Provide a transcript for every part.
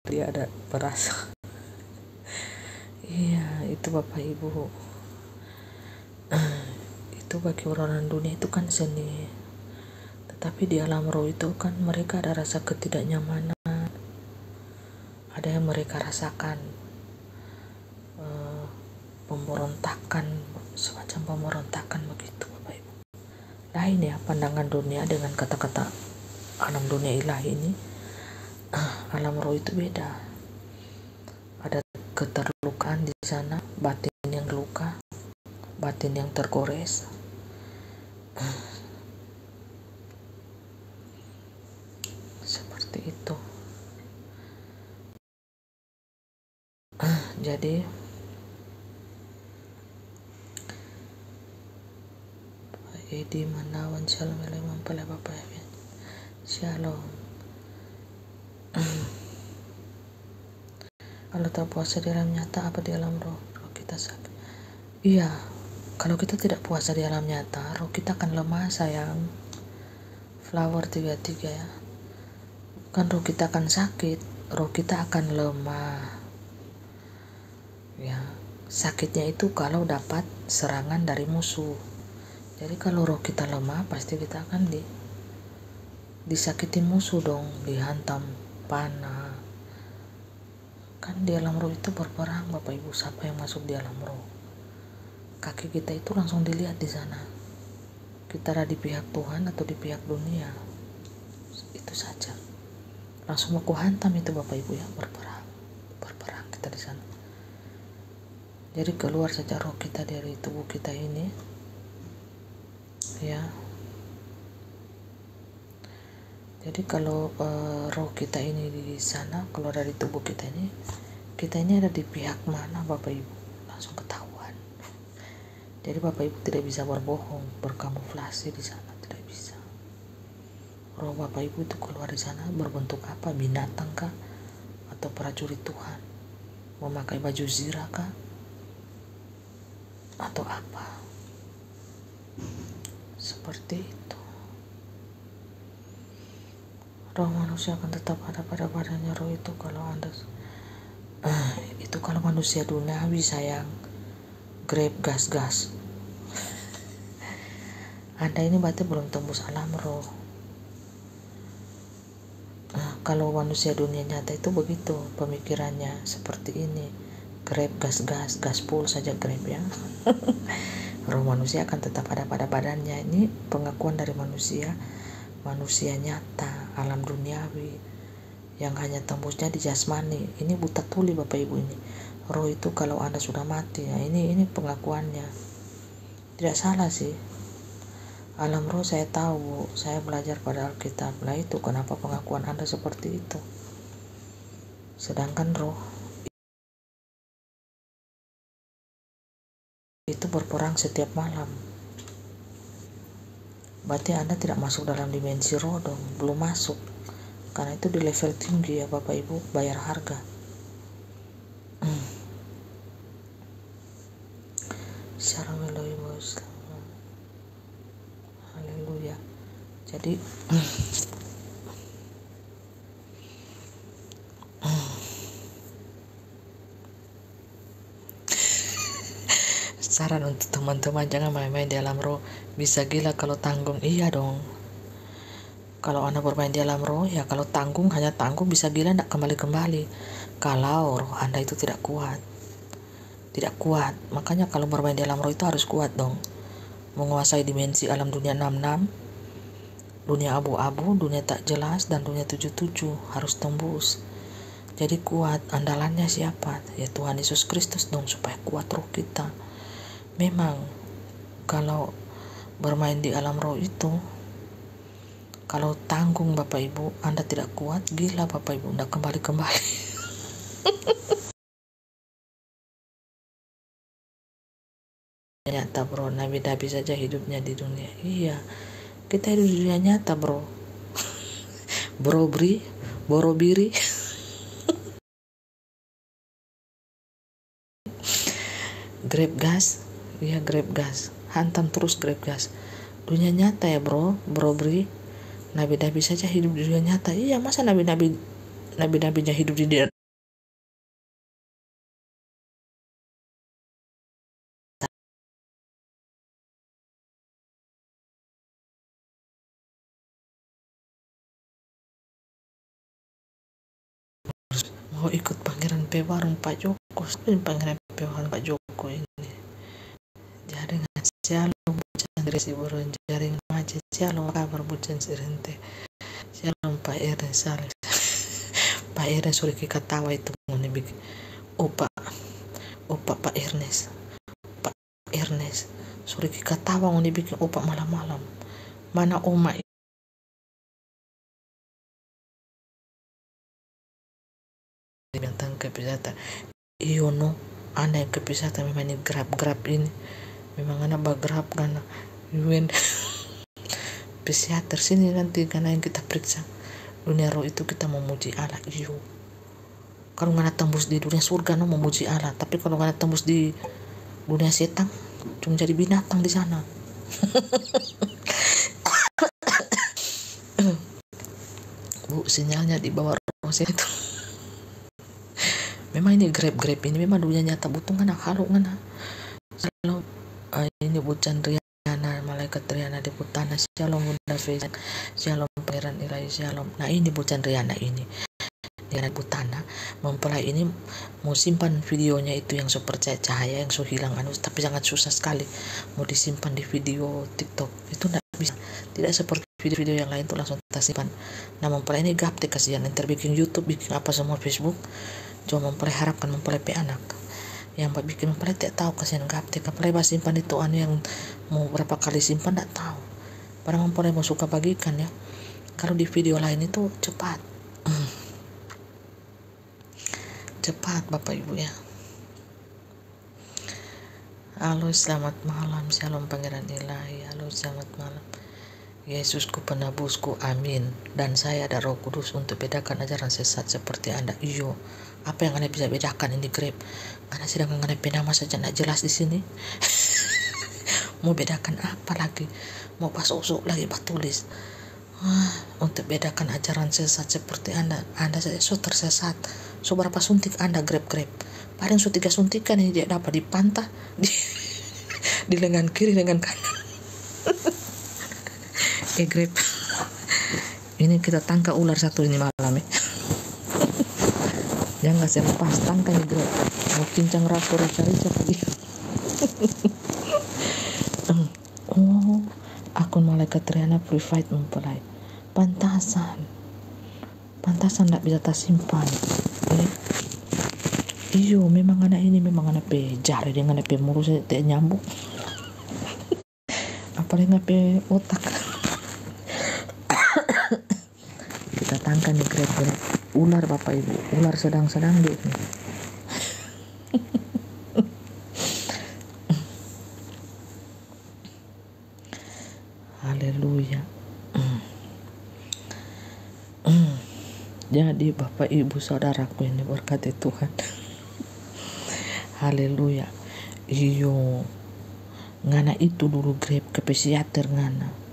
dia ada perasa. Iya, itu Bapak Ibu. Itu bagi orang dunia itu kan seni. Tetapi di alam roh itu kan mereka ada rasa ketidaknyamanan. Ada yang mereka rasakan pemberontakan, semacam pemberontakan begitu Bapak Ibu. Lain ya pandangan dunia dengan kata-kata alam dunia ilahi ini. Alam roh itu beda. Ada keterlukaan di sana, batin yang luka, batin yang tergores. Seperti itu. Jadi Edi Manawan Shalom mempelai Bapak ya. Shalom. Kalau tak puasa di alam nyata apa di alam roh kita sakit. Iya, kalau kita tidak puasa di alam nyata, roh kita akan lemah sayang. Flower 33 ya. Kan roh kita akan sakit, roh kita akan lemah. Ya, sakitnya itu kalau dapat serangan dari musuh. Jadi kalau roh kita lemah, pasti kita akan disakiti musuh dong, dihantam panah. Kan di alam roh itu berperang Bapak Ibu, siapa yang masuk di alam roh? Kaki kita itu langsung dilihat di sana. Kita ada di pihak Tuhan atau di pihak dunia. Itu saja. Langsung aku hantam itu Bapak Ibu ya, berperang kita di sana. Jadi keluar saja roh kita dari tubuh kita ini. Ya. Jadi kalau roh kita ini di sana, keluar dari tubuh kita ini ada di pihak mana Bapak Ibu? Langsung ketahuan. Jadi Bapak Ibu tidak bisa berbohong, berkamuflase di sana, tidak bisa. Roh Bapak Ibu itu keluar di sana berbentuk apa? Binatang kah? Atau prajurit Tuhan? Memakai baju zirah kah? Atau apa? Seperti itu. Roh manusia akan tetap ada pada badannya. Roh itu kalau Anda itu kalau manusia duniawi sayang, grab gas. Anda ini berarti belum tembus alam roh. Kalau manusia dunia nyata itu begitu pemikirannya, seperti ini, grab gas full saja grab ya. Roh manusia akan tetap ada pada badannya. Ini pengakuan dari manusia nyata, alam duniawi yang hanya tembusnya di jasmani. Ini buta tuli Bapak Ibu ini. Roh itu kalau Anda sudah mati, ya ini pengakuannya. Tidak salah sih. Alam roh saya tahu, saya belajar pada Alkitab. Lah itu kenapa pengakuan Anda seperti itu. Sedangkan roh itu berperang setiap malam. Berarti Anda tidak masuk dalam dimensi roh dong, belum masuk. Karena itu di level tinggi ya Bapak Ibu, bayar harga. Shalom Elohim. Haleluya. Jadi saran untuk teman-teman, jangan main-main di alam roh. Bisa gila kalau tanggung. Iya dong. Kalau Anda bermain di alam roh, ya kalau tanggung, hanya tanggung, bisa gila tidak kembali-kembali. Kalau roh Anda itu tidak kuat. Makanya kalau bermain di alam roh itu harus kuat dong. Menguasai dimensi alam dunia 66, dunia abu-abu, dunia tak jelas, dan dunia 77 harus tembus. Jadi kuat. Andalannya siapa? Ya Tuhan Yesus Kristus dong, supaya kuat roh kita. Memang kalau bermain di alam roh itu, kalau tanggung Bapak Ibu, Anda tidak kuat, gila Bapak Ibu, Anda kembali-kembali. Nyata bro, nabi-nabi saja hidupnya di dunia. Iya, kita hidup di dunia nyata bro. Borobiri. Grab gas. Iya, grab gas. Hantam terus grab gas. Dunia nyata ya bro, Bri. Nabi-nabi saja hidup di dunia nyata. Iya, masa nabi-nabinya hidup di mau ikut pangeran P warung Pak Joko, pangeran P warung Pak Joko ini jaringan shalom bucan resi burung jaringan macet shalom kabar bucan sirente shalom Pak Ernest saleh Pak Ernest sudah ketawa itu mau bikin opa Pak Ernest sudah ketawa mau dibikin opa malam-malam mana oma yang tangkap wisata iyo no anda yang kepisata memang ini grab ini memang anak bergerak karena UN psikiater sini nanti karena yang kita periksa dunia roh itu kita memuji Allah iyo kalau nggak tembus di dunia surga no memuji Allah, tapi kalau nggak tembus di dunia setan cuma jadi binatang di sana. Bu sinyalnya di bawah roset itu memang ini grab ini memang dunia nyata butuh ngana halu ngana shalom ini bucan Riana malaikat Riana di Putana shalom Bunda Feza shalom Pangeran Ilahi shalom. Nah ini bucan Riana ini Riana Putana mempelai ini mau simpan videonya itu yang so percaya cahaya yang so hilang tapi sangat susah sekali mau disimpan di video TikTok itu tidak bisa, tidak seperti video-video yang lain tuh langsung kita simpan. Nah mempelai ini gaptek kasihan yang terbikin YouTube bikin apa semua Facebook cuma mempelai harapkan mempelai pe anak yang bikin mempelai tidak tahu kasihan gaptek mempelai bahas simpan itu yang mau berapa kali simpan tidak tahu padahal mempelai mau suka bagikan ya. Kalau di video lain itu cepat Bapak Ibu ya. Halo selamat malam shalom Pangeran Ilahi halo selamat malam Yesusku penebusku amin dan saya ada Roh Kudus untuk bedakan ajaran sesat seperti Anda. Iyo apa yang Anda bisa bedakan ini grab karena sedang Anda nama saja tidak jelas di sini. Mau bedakan apa lagi mau pas usuk lagi pak tulis untuk bedakan ajaran sesat seperti Anda saja so tersesat so berapa suntik Anda grab paling so 3 suntikan ini dia dapat dipantah di lengan kiri lengan kanan. Grab ini kita tangkap ular satu ini malam ya. Jangan kasih lepas tangkap ini grab mau kincang rapor cari dia. Oh akun malaikat Riana private mempelai pantasan tidak bisa tersimpan iyo memang anak ini memang anak pe jari dengan anak pe murus tidak nyambung apalagi anak pe otak. Kita tangkap nih grab ular Bapak Ibu ular sedang di ini. Haleluya. Jadi Bapak Ibu saudaraku ini berkati Tuhan. Haleluya. Iyo ngana itu dulu grab ke psikiater ngana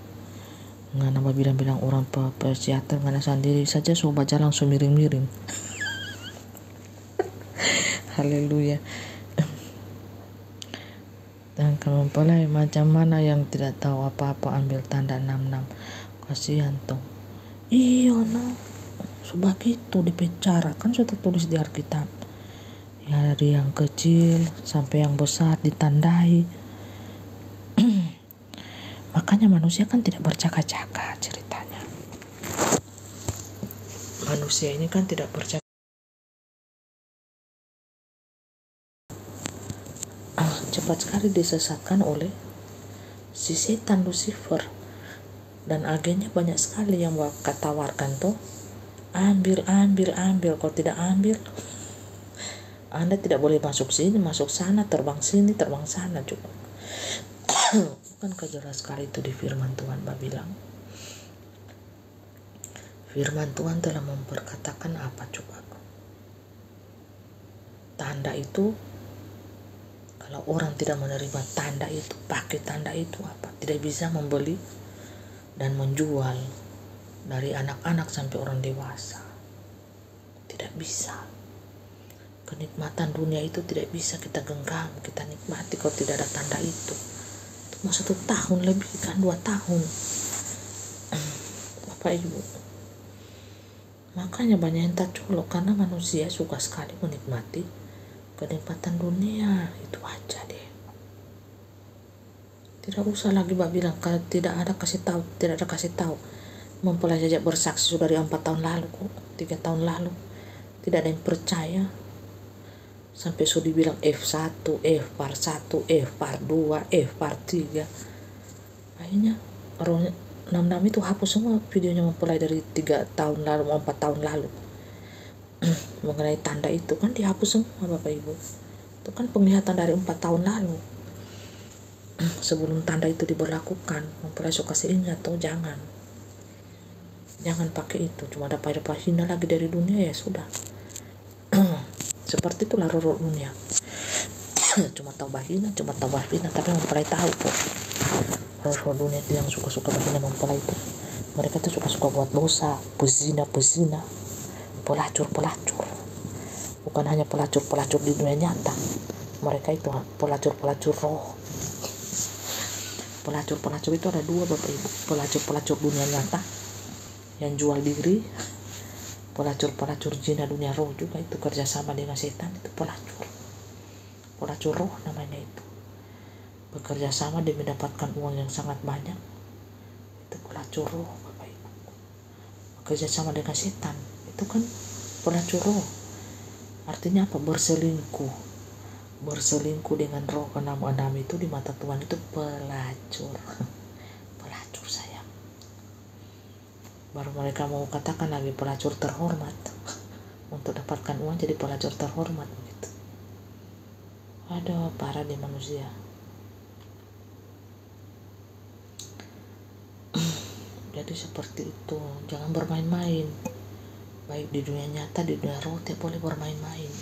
bilang orang psikiater ngana sendiri saja so baca langsung miring-miring. Haleluya. Dan kalau mempelai macam mana yang tidak tahu apa-apa ambil tanda 66 kasihan toh. Iya no sebegitu dipenjara kan sudah tulis di Alkitab ya dari yang kecil sampai yang besar ditandai. Makanya manusia kan tidak bercakap-cakap ceritanya. Manusia ini kan tidak bercakap. Cepat sekali disesatkan oleh si setan Lucifer dan agennya banyak sekali yang tawarkan tuh ambil kalau tidak ambil Anda tidak boleh masuk sini masuk sana terbang sini terbang sana juga. Bukankah jelas sekali itu di firman Tuhan bilang firman Tuhan telah memperkatakan apa coba tanda itu. Kalau orang tidak menerima tanda itu, pakai tanda itu apa? Tidak bisa membeli dan menjual dari anak-anak sampai orang dewasa. Tidak bisa. Kenikmatan dunia itu tidak bisa kita genggam, kita nikmati kalau tidak ada tanda itu. Mau 1 tahun lebih kan 2 tahun. Bapak Ibu. Makanya banyak yang tak colok karena manusia suka sekali menikmati kenikmatan dunia. Itu aja deh. Tidak usah lagi bilang kalau tidak ada kasih tahu. Mempelai saja bersaksi sudah dari 4 tahun lalu, 3 tahun lalu. Tidak ada yang percaya. Sampai sudah dibilang F1, F part 1, F part 2, F part 3. Akhirnya rohnya 66 itu hapus semua videonya mempelai dari 3 tahun lalu, 4 tahun lalu. Mengenai tanda itu kan dihapus semua Bapak Ibu. Itu kan penglihatan dari 4 tahun lalu. Sebelum tanda itu diberlakukan, mempelai suka seingat tuh jangan pakai itu. Cuma dapat hina lagi dari dunia, ya sudah. Seperti itulah roh dunia. cuma tahu bahina, tapi mempelai tahu kok. Roh dunia itu yang suka bahina mempelai itu. Mereka tuh suka buat dosa, pezina, pelacur. Bukan hanya pelacur di dunia nyata. Mereka itu pelacur roh. Pelacur itu ada 2 Bapak Ibu. Pelacur dunia nyata yang jual diri. Pelacur zina dunia roh juga itu kerjasama dengan setan, itu pelacur roh namanya itu. Bekerja sama demi mendapatkan uang yang sangat banyak, itu pelacur roh Bapak Ibu. Bekerja sama dengan setan, itu kan pelacur roh. Artinya apa? Berselingkuh dengan roh ke-6 itu di mata Tuhan itu pelacur. Pelacur sayang. Baru mereka mau katakan lagi pelacur terhormat. Untuk dapatkan uang jadi pelacur terhormat begitu. Aduh, parah di manusia. Jadi seperti itu, jangan bermain-main. Baik di dunia nyata, di dunia roh, tidak boleh bermain-main.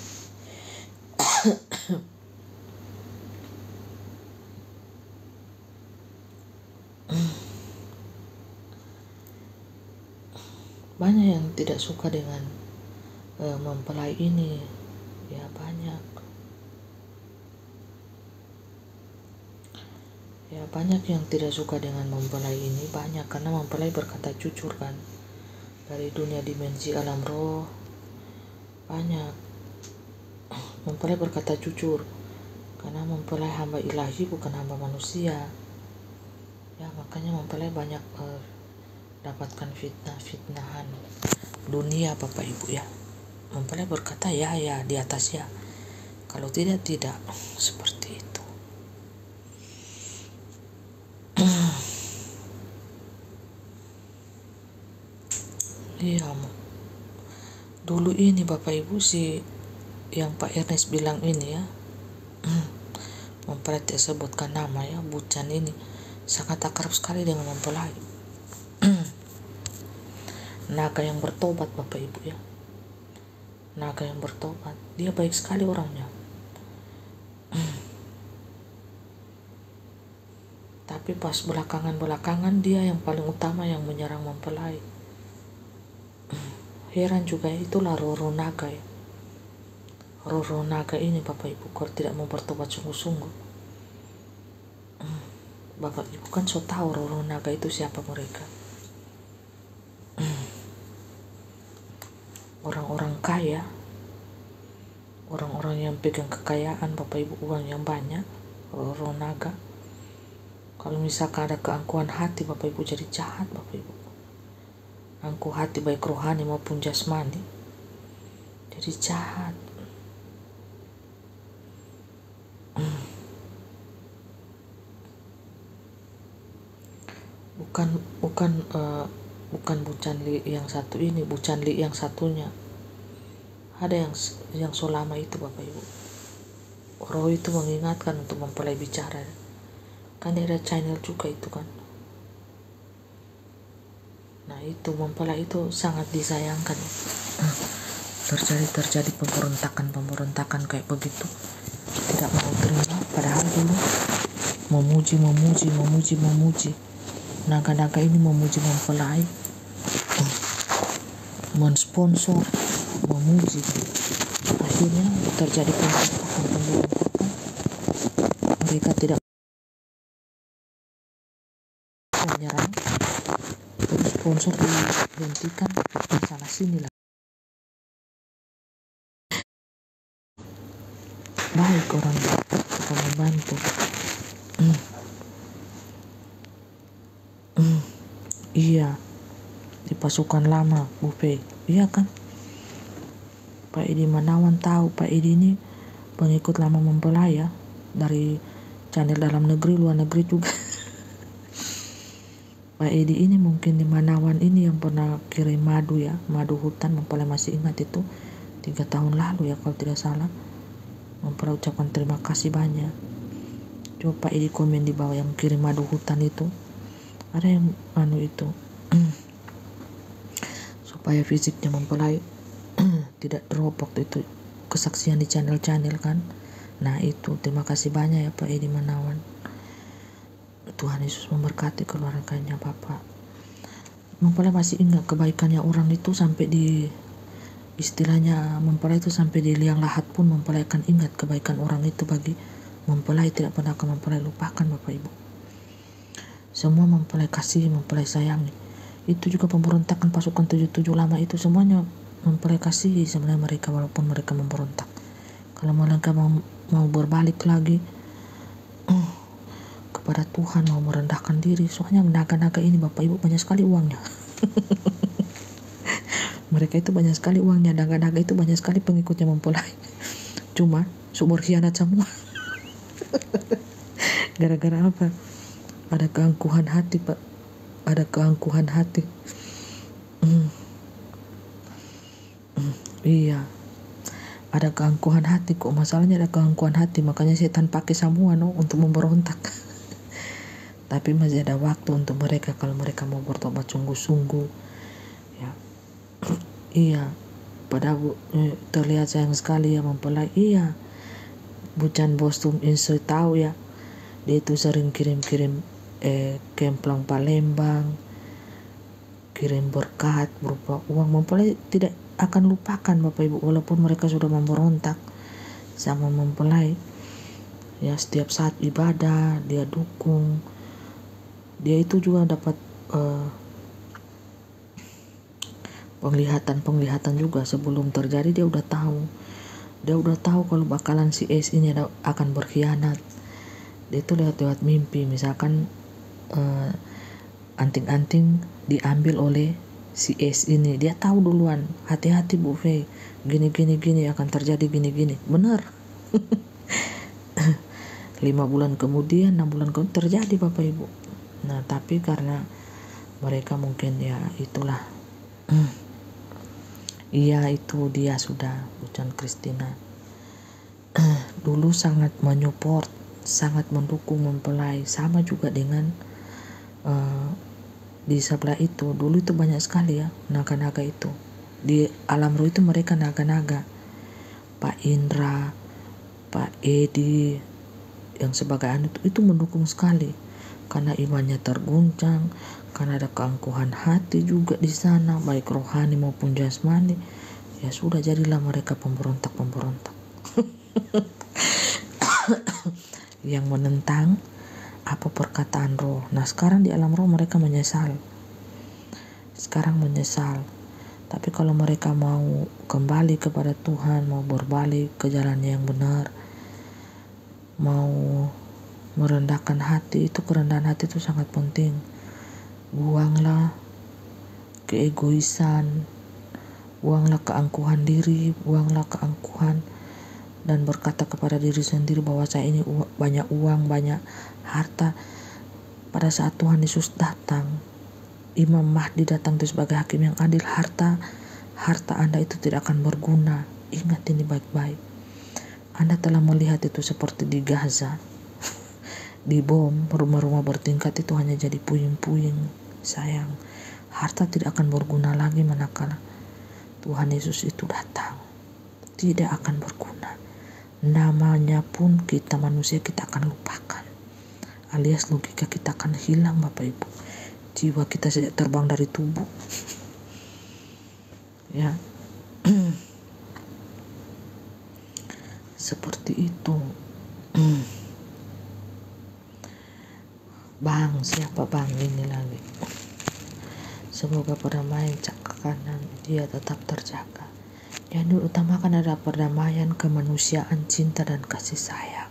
Banyak yang tidak suka dengan mempelai ini, ya banyak yang tidak suka dengan mempelai ini, banyak karena mempelai berkata jujur kan. Dari dunia dimensi alam roh banyak mempelai berkata jujur karena mempelai hamba ilahi bukan hamba manusia. Ya makanya mempelai banyak dapatkan fitnahan dunia Bapak Ibu ya. Mempelai berkata ya di atas ya, kalau tidak seperti itu. Iya, dulu ini Bapak Ibu sih yang Pak Ernest bilang ini ya, mempelai tidak sebutkan nama ya, Bucan ini sangat akrab sekali dengan mempelai. Naga yang bertobat Bapak Ibu ya, naga yang bertobat, dia baik sekali orangnya. Tapi pas belakangan dia yang paling utama yang menyerang mempelai. Heran juga ya, itulah roh naga ya. Roh naga ini Bapak Ibu kalau tidak mau bertobat sungguh-sungguh. Bapak Ibu kan so tahu roh naga itu siapa mereka. Orang-orang kaya, orang-orang yang pegang kekayaan Bapak Ibu, uang yang banyak, roh naga. Kalau misalkan ada keangkuhan hati Bapak Ibu jadi jahat Bapak Ibu. Angkuh hati baik rohani maupun jasmani jadi jahat. Bukan Bucan Li yang satu ini, Bucan Li yang satunya. Ada yang selama itu Bapak Ibu. Roh itu mengingatkan untuk mempelai bicara. Kan ada channel juga itu kan. Nah itu mempelai itu sangat disayangkan. Terjadi pemberontakan kayak begitu. Tidak mau terima, padahal dulu memuji. Naga-naga ini memuji mempelai, mensponsor, memuji. Akhirnya terjadi pemberontakan. Mereka tidak menyerang, sponsor dihentikan, sana sini lah. baik orang suka membantu. Iya, di pasukan lama Buffet, iya kan? Pak Edi Manawan tahu, Pak Edi ini pengikut lama mempelai ya, dari channel dalam negeri, luar negeri juga. Pak Edi ini mungkin di Manawan ini yang pernah kirim madu ya, madu hutan, mempelai masih ingat itu 3 tahun lalu ya kalau tidak salah. Mempelai ucapkan terima kasih banyak. Coba Pak Edi komen di bawah yang kirim madu hutan itu. Ada yang itu supaya fisiknya mempelai tidak drop waktu itu kesaksian di channel-channel kan. Nah itu terima kasih banyak ya Pak Edi Manawan. Tuhan Yesus memberkati keluarganya Bapak. Mempelai masih ingat kebaikannya orang itu sampai di istilahnya mempelai itu sampai di liang lahat pun mempelai akan ingat kebaikan orang itu bagi mempelai, tidak pernah akan mempelai lupakan Bapak Ibu. Semua mempelai kasih, mempelai sayangi. Itu juga pemberontakan pasukan 77 lama itu semuanya mempelai kasih sebenarnya mereka walaupun mereka memberontak. Kalau mereka mau berbalik lagi kepada Tuhan, mau merendahkan diri, soalnya naga-naga ini Bapak Ibu banyak sekali uangnya. Mereka itu banyak sekali uangnya, naga-naga itu banyak sekali pengikutnya mempelai. Cuma sumber khianat semua. Gara-gara apa? Ada keangkuhan hati Pak, ada keangkuhan hati. Iya, ada keangkuhan hati kok, masalahnya ada keangkuhan hati, makanya setan pakai semua untuk memberontak. Tapi masih ada waktu untuk mereka kalau mereka mau bertobat sungguh-sungguh ya. Iya, pada terlihat sayang sekali ya mempelai. Iya, Bucan Bostum Insoi tahu ya, dia itu sering kirim-kirim kemplang Palembang, kirim berkat berupa uang. Mempelai tidak akan lupakan Bapak Ibu walaupun mereka sudah memberontak sama mempelai ya. Setiap saat ibadah dia dukung, dia itu juga dapat penglihatan juga sebelum terjadi. Dia udah tahu kalau bakalan si S ini akan berkhianat. Dia itu lewat mimpi, misalkan anting-anting diambil oleh si S ini, dia tahu duluan, hati-hati Bu Fei, gini akan terjadi gini, benar. 5 bulan kemudian, 6 bulan kemudian terjadi Bapak Ibu. Nah tapi karena mereka mungkin ya itulah. Iya itu dia sudah Bucan Christina dulu sangat menyupport, sangat mendukung mempelai, sama juga dengan di sebelah itu. Dulu itu banyak sekali ya naga-naga itu di alam roh itu, mereka naga-naga. Pak Indra, Pak Edi yang sebagai anak itu mendukung sekali karena imannya terguncang, karena ada keangkuhan hati juga di sana baik rohani maupun jasmani. Ya sudah jadilah mereka pemberontak yang menentang apa perkataan roh. Nah sekarang di alam roh mereka menyesal. Tapi kalau mereka mau kembali kepada Tuhan, mau berbalik ke jalan yang benar, mau merendahkan hati, itu kerendahan hati itu sangat penting. Buanglah keegoisan, buanglah keangkuhan diri, buanglah keangkuhan, dan berkata kepada diri sendiri bahwa saya ini banyak uang, banyak harta. Pada saat Tuhan Yesus datang, Imam Mahdi datang itu sebagai hakim yang adil, harta Anda itu tidak akan berguna. Ingat ini baik-baik. Anda telah melihat itu seperti di Gaza, di bom, rumah-rumah bertingkat itu hanya jadi puing-puing. Sayang, harta tidak akan berguna lagi manakala Tuhan Yesus itu datang. Tidak akan berguna. Namanya pun kita manusia kita akan lupakan, alias logika kita akan hilang Bapak Ibu. Jiwa kita sejak terbang dari tubuh ya. Seperti itu. Bang, siapa bang ini lagi? Semoga pada main cak kanan dia tetap terjaga. Yang diutamakan adalah perdamaian, kemanusiaan, cinta, dan kasih sayang.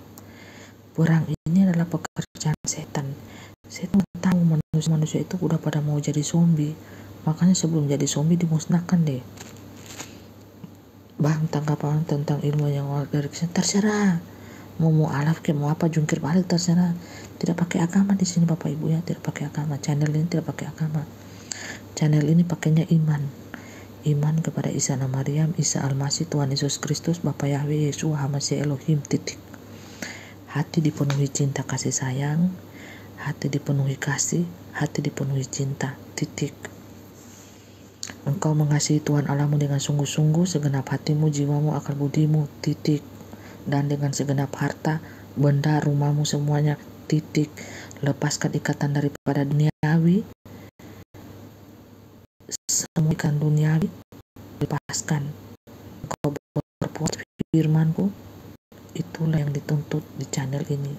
Perang ini adalah pekerjaan setan. Setan tahu manusia itu udah pada mau jadi zombie. Makanya sebelum jadi zombie dimusnahkan deh. Bang, tanggapan tentang ilmu yang dari kesana terserah. Mau alaf ke mau apa jungkir balik terserah. Tidak pakai agama di sini Bapak Ibu ya, tidak pakai agama. Channel ini tidak pakai agama. Channel ini pakainya iman. Iman kepada Isa dan Maryam, Isa Al-Masih, Tuhan Yesus Kristus, Bapa Yahweh, Yeshua, Hamasi Elohim, titik. Hati dipenuhi cinta kasih sayang, hati dipenuhi kasih, hati dipenuhi cinta, titik. Engkau mengasihi Tuhan Allahmu dengan sungguh-sungguh, segenap hatimu, jiwamu, akal budimu, titik. Dan dengan segenap harta, benda, rumahmu semuanya, titik. Lepaskan ikatan daripada duniawi, semua ikan duniawi, lepaskan. Engkau berbuat firmanku, itulah yang dituntut di channel ini.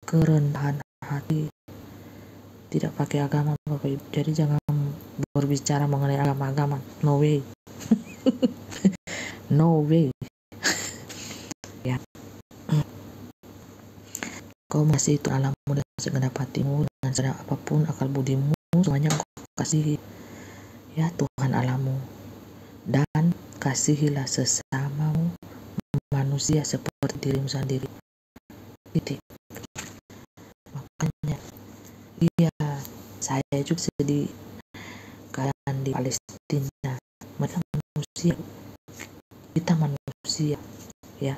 Kerendahan hati, tidak pakai agama Bapak Ibu. Jadi jangan berbicara mengenai agama-agama, no way. No way. Ya. Kau masih itu alammu dengan segenap hatimu, dengan segenap apapun akal budimu, semuanya kau kasihi. Ya Tuhan Allahmu, dan kasihilah sesamamu manusia seperti dirimu sendiri. Titik. Makanya, iya, saya juga sedih keadaan di Palestina. Mereka manusia, kita manusia, ya.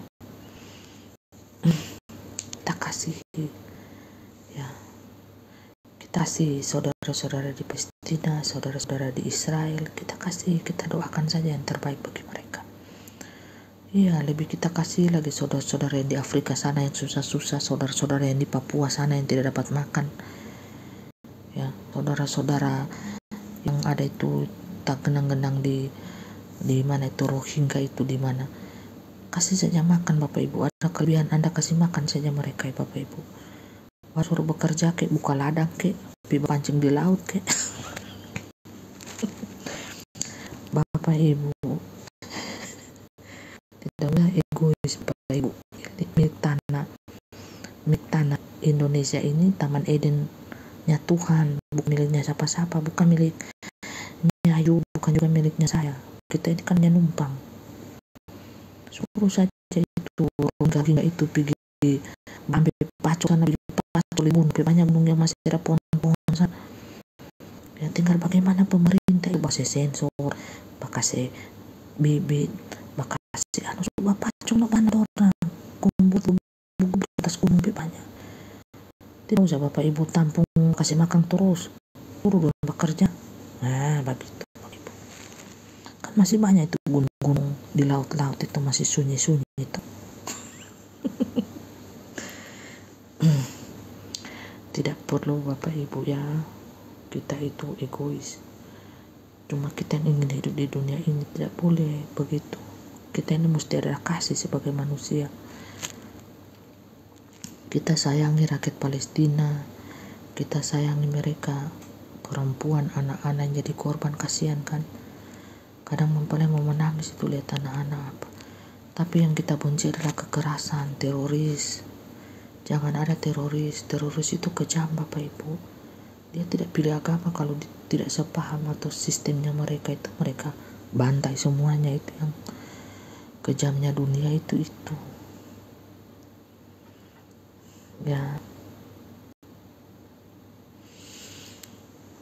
Kita kasih, ya. Kita kasih saudara-saudara di Palestina, saudara-saudara di Israel. Kita kasih, kita doakan saja yang terbaik bagi mereka. Iya, lebih kita kasih lagi saudara-saudara yang di Afrika sana yang susah-susah, saudara-saudara yang di Papua sana yang tidak dapat makan. Ya, saudara-saudara yang ada itu tak genang-genang di mana itu Rohingya itu di mana. Kasih saja makan Bapak Ibu, ada kelebihan Anda kasih makan saja mereka ya Bapak Ibu. Suruh bekerja kek, buka ladang kek, pergi pancing di laut kek. Bapak Ibu tidak boleh egois Bapak Ibu. Milik tanah Indonesia ini Taman Edennya Tuhan, bukan miliknya siapa-siapa, bukan miliknya Ayu, bukan juga miliknya saya. Kita ini kan numpang. Suruh saja itu Rohingya itu pergi ambil pacul sana, pacul gunung, banyak gunung yang masih ada pohon-pohon sana. Ya tinggal bagaimana pemerintah itu bakal sensor, bakal bibit, bakal anu coba pacul no banyak orang kumpul di atas gunung banyak. Tidak usah Bapak Ibu tampung kasih makan terus, suruh dong bekerja. Nah begitu Bapak Ibu. Kan masih banyak itu gunung-gunung di laut-laut itu masih sunyi-sunyi itu. Tidak perlu Bapak Ibu ya kita itu egois. Cuma kita yang ingin hidup di dunia ini tidak boleh begitu. Kita ini mesti ada kasih sebagai manusia. Kita sayangi rakyat Palestina, kita sayangi mereka, perempuan, anak-anak yang jadi korban, kasihan kan. Kadang paling mau menangis itu lihat anak-anak apa. Tapi yang kita benci adalah kekerasan, teroris. Jangan ada teroris itu kejam Bapak Ibu. Dia tidak pilih agama, kalau tidak sepaham atau sistemnya mereka itu mereka bantai semuanya. Itu yang kejamnya dunia itu. Ya.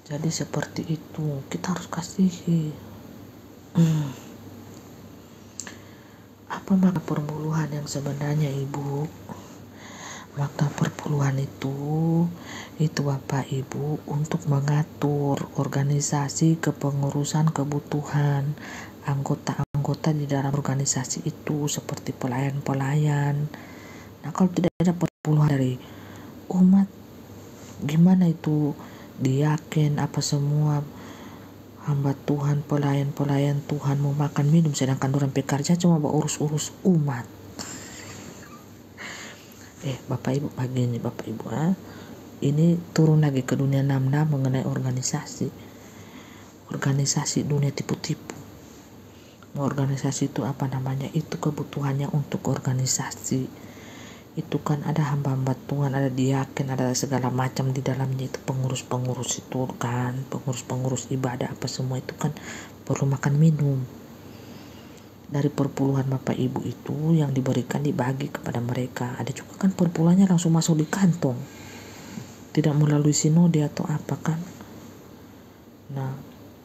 Jadi seperti itu, kita harus kasihi. Apa makna perpuluhan yang sebenarnya Ibu? Makna perpuluhan itu Bapak Ibu untuk mengatur organisasi kepengurusan kebutuhan anggota-anggota di dalam organisasi itu seperti pelayan-pelayan. Nah kalau tidak ada perpuluhan dari umat, gimana itu diaken apa semua hamba Tuhan, pelayan-pelayan Tuhan mau makan minum, sedangkan orang pekerja cuma urus-urus umat. Bapak Ibu begini Bapak Ibu, ini turun lagi ke dunia 66 mengenai organisasi dunia tipu-tipu. Organisasi itu apa namanya? Itu kebutuhannya untuk organisasi. Itu kan ada hamba-hamba Tuhan, ada diaken, ada segala macam di dalamnya. Itu pengurus-pengurus itu kan, pengurus-pengurus ibadah apa semua itu kan perlu makan minum. Dari perpuluhan Bapak Ibu itu yang diberikan dibagi kepada mereka. Ada juga kan perpuluhannya langsung masuk di kantong, tidak melalui sinode atau apa kan. Nah,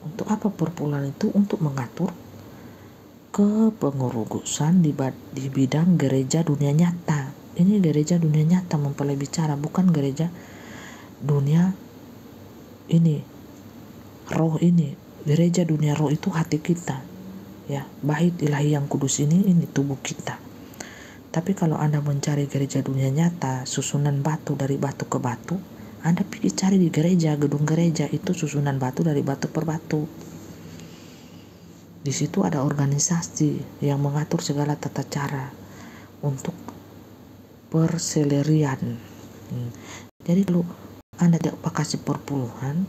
untuk apa perpuluhan itu? Untuk mengatur kepengurusan di bidang gereja dunia nyata. Ini gereja dunia nyata mempelai bicara, bukan gereja dunia ini roh ini. Gereja dunia roh itu hati kita, ya, bait ilahi yang kudus ini tubuh kita. Tapi kalau Anda mencari gereja dunia nyata, susunan batu dari batu ke batu, Anda pergi cari di gereja, gedung gereja itu susunan batu dari batu per batu. Di situ ada organisasi yang mengatur segala tata cara untuk perselerian. Jadi kalau Anda tidak kasih perpuluhan,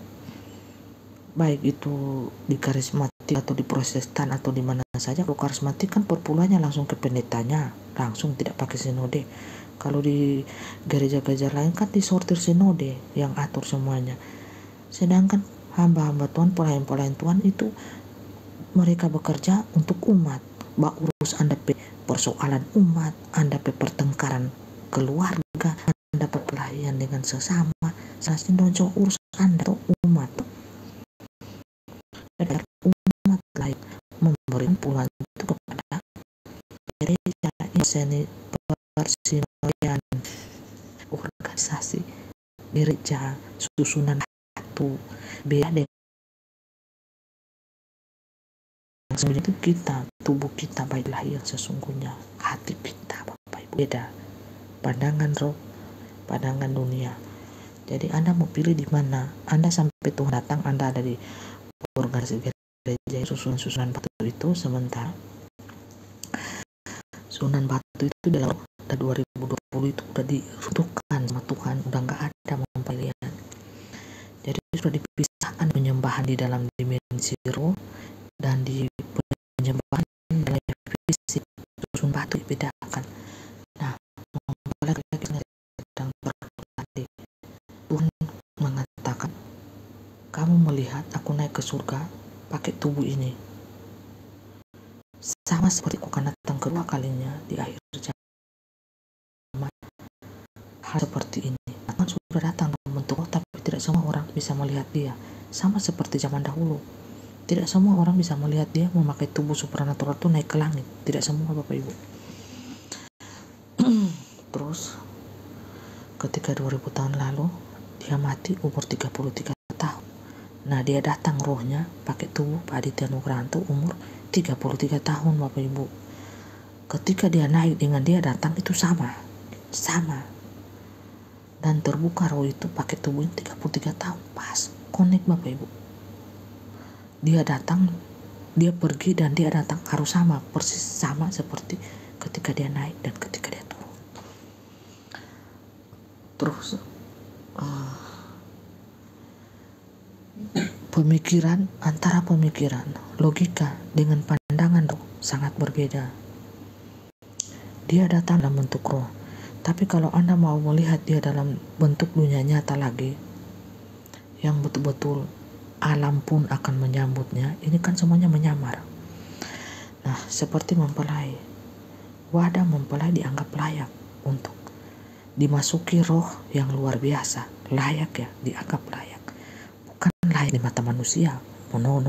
baik itu di karismatik atau di Protestan atau di mana saja, kalau karismatik kan perpuluhannya langsung ke pendetanya, langsung tidak pakai sinode. Kalau di gereja-gereja lain kan disortir sinode yang atur semuanya. Sedangkan hamba-hamba Tuhan, pelayan-pelayan Tuhan itu mereka bekerja untuk umat. Urus Anda persoalan umat, Anda pertengkaran keluarga, Anda pelayan dengan sesama, saling donco urus Anda atau umat. Dan umat lain memberikan puluhan itu kepada gereja. Ini persinodian, organisasi gereja, susunan satu beda dengan sebenarnya itu kita, tubuh kita, baiklah yang sesungguhnya, hati kita Bapak Ibu. Beda pandangan roh, pandangan dunia. Jadi Anda mau pilih di mana? Anda sampai Tuhan datang, Anda ada di organisasi gereja susunan batu itu, sementara susunan batu itu dalam 2020 itu udah diruntuhkan sama Tuhan, udah nggak ada pembelian. Jadi sudah dipisahkan penyembahan di dalam dimensi roh dan di penyembahan dalam fisik. Susun batu dibedakan. Nah, lagi sedang berkali Tuhan mengatakan, kamu melihat aku naik ke surga pakai tubuh ini, sama seperti aku akan datang kedua kalinya di akhir zaman. Hal seperti ini Tuhan sudah datang dalam bentuk roh, tapi tidak semua orang bisa melihat dia. Sama seperti zaman dahulu, tidak semua orang bisa melihat dia memakai tubuh supranatural itu naik ke langit. Tidak semua Bapak Ibu. Terus ketika 2000 tahun lalu dia mati umur 33 tahun. Nah, dia datang rohnya pakai tubuh Pak Aditya Nugrahanto umur 33 tahun Bapak Ibu. Ketika dia naik dengan dia datang itu sama. Dan terbuka roh itu pakai tubuh 33 tahun, pas connect Bapak Ibu. Dia datang, dia pergi dan dia datang harus sama, persis sama seperti ketika dia naik dan ketika dia turun. Terus antara pemikiran logika dengan pandangan roh sangat berbeda. Dia datang dalam bentuk roh, tapi kalau Anda mau melihat dia dalam bentuk dunia nyata lagi, yang betul-betul alam pun akan menyambutnya, ini kan semuanya menyamar. Nah, seperti mempelai, wadah mempelai dianggap layak untuk dimasuki roh yang luar biasa. Layak ya, dianggap layak. Bukan layak di mata manusia. No.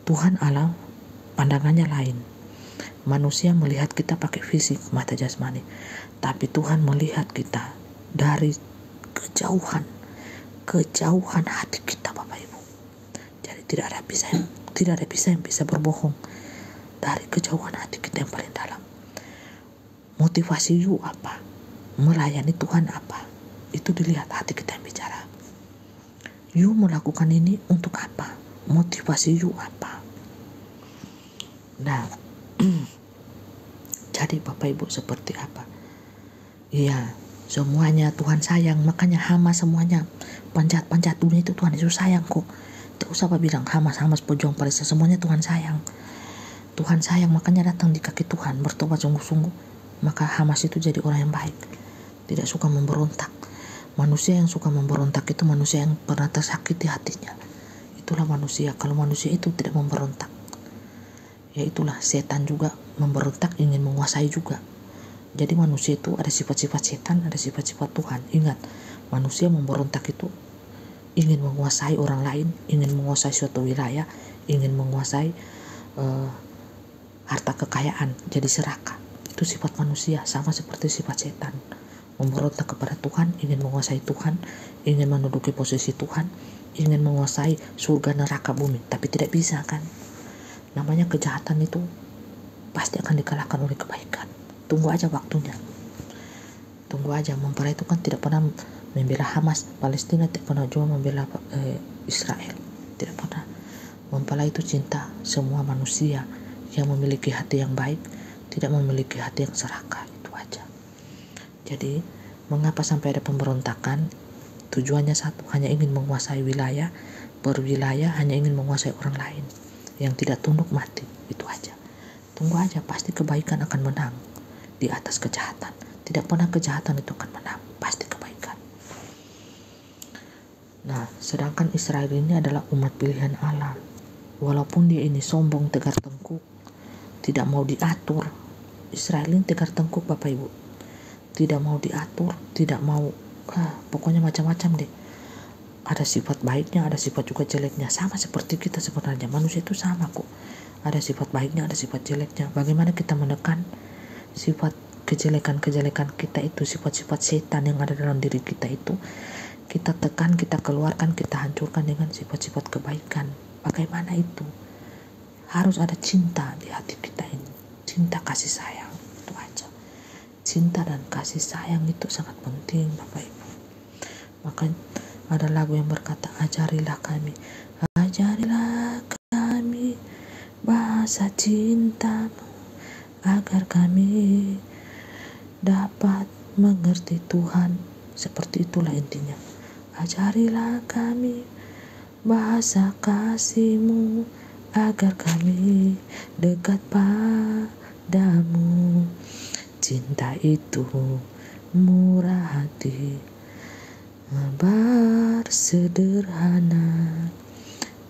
Tuhan Allah pandangannya lain. Manusia melihat kita pakai fisik, mata jasmani. Tapi Tuhan melihat kita dari kejauhan hati kita Bapak Ibu. Jadi tidak ada yang bisa berbohong. Dari kejauhan hati kita yang paling dalam. Motivasi you apa? Melayani Tuhan apa? Itu dilihat hati kita yang bicara. You melakukan ini untuk apa? Motivasi you apa? Nah, jadi Bapak Ibu seperti apa? Iya, semuanya Tuhan sayang, makanya hama semuanya panjat dunia itu Tuhan Yesus sayang kok. Tidak usah bilang hama pejuang Palestina, semuanya Tuhan sayang. Tuhan sayang, makanya datang di kaki Tuhan, bertobat sungguh-sungguh, maka Hamas itu jadi orang yang baik, tidak suka memberontak. Manusia yang suka memberontak itu manusia yang pernah tersakiti hatinya. Itulah manusia. Kalau manusia itu tidak memberontak, ya itulah setan juga memberontak, ingin menguasai juga. Jadi manusia itu ada sifat-sifat setan, ada sifat-sifat Tuhan. Ingat, manusia memberontak itu ingin menguasai orang lain, ingin menguasai suatu wilayah, ingin menguasai harta kekayaan, jadi serakah. Itu sifat manusia, sama seperti sifat setan. Memberontak kepada Tuhan, ingin menguasai Tuhan, ingin menduduki posisi Tuhan, ingin menguasai surga neraka bumi, tapi tidak bisa kan. Namanya kejahatan itu pasti akan dikalahkan oleh kebaikan. Tunggu aja waktunya. Tunggu aja. Mempelai itu kan tidak pernah membela Hamas, Palestina tidak pernah juga membela Israel, tidak pernah. Mempelai itu cinta semua manusia yang memiliki hati yang baik, tidak memiliki hati yang serakah, itu aja. Jadi mengapa sampai ada pemberontakan? Tujuannya satu, hanya ingin menguasai wilayah, berwilayah, hanya ingin menguasai orang lain. Yang tidak tunduk mati, itu aja. Tunggu aja, pasti kebaikan akan menang di atas kejahatan. Tidak pernah kejahatan itu akan menang, pasti kebaikan. Nah, sedangkan Israel ini adalah umat pilihan Allah. Walaupun dia ini sombong, tegar tengkuk, tidak mau diatur. Israel ini tegar tengkuk, Bapak Ibu. Tidak mau diatur, tidak mau, pokoknya macam-macam deh. Ada sifat baiknya, ada sifat juga jeleknya. Sama seperti kita sebenarnya, manusia itu sama kok. Ada sifat baiknya, ada sifat jeleknya. Bagaimana kita menekan sifat kejelekan-kejelekan kita itu, sifat-sifat setan yang ada dalam diri kita itu, kita tekan, kita keluarkan, kita hancurkan dengan sifat-sifat kebaikan. Bagaimana itu? Harus ada cinta di hati kita ini. Cinta, kasih sayang, itu aja. Cinta dan kasih sayang itu sangat penting, Bapak Ibu. Maka ada lagu yang berkata, ajarilah kami bahasa cintamu, agar kami dapat mengerti Tuhan. Seperti itulah intinya. Ajarilah kami bahasa kasih-Mu, agar kami dekat padamu. Cinta itu murah hati, bersederhana.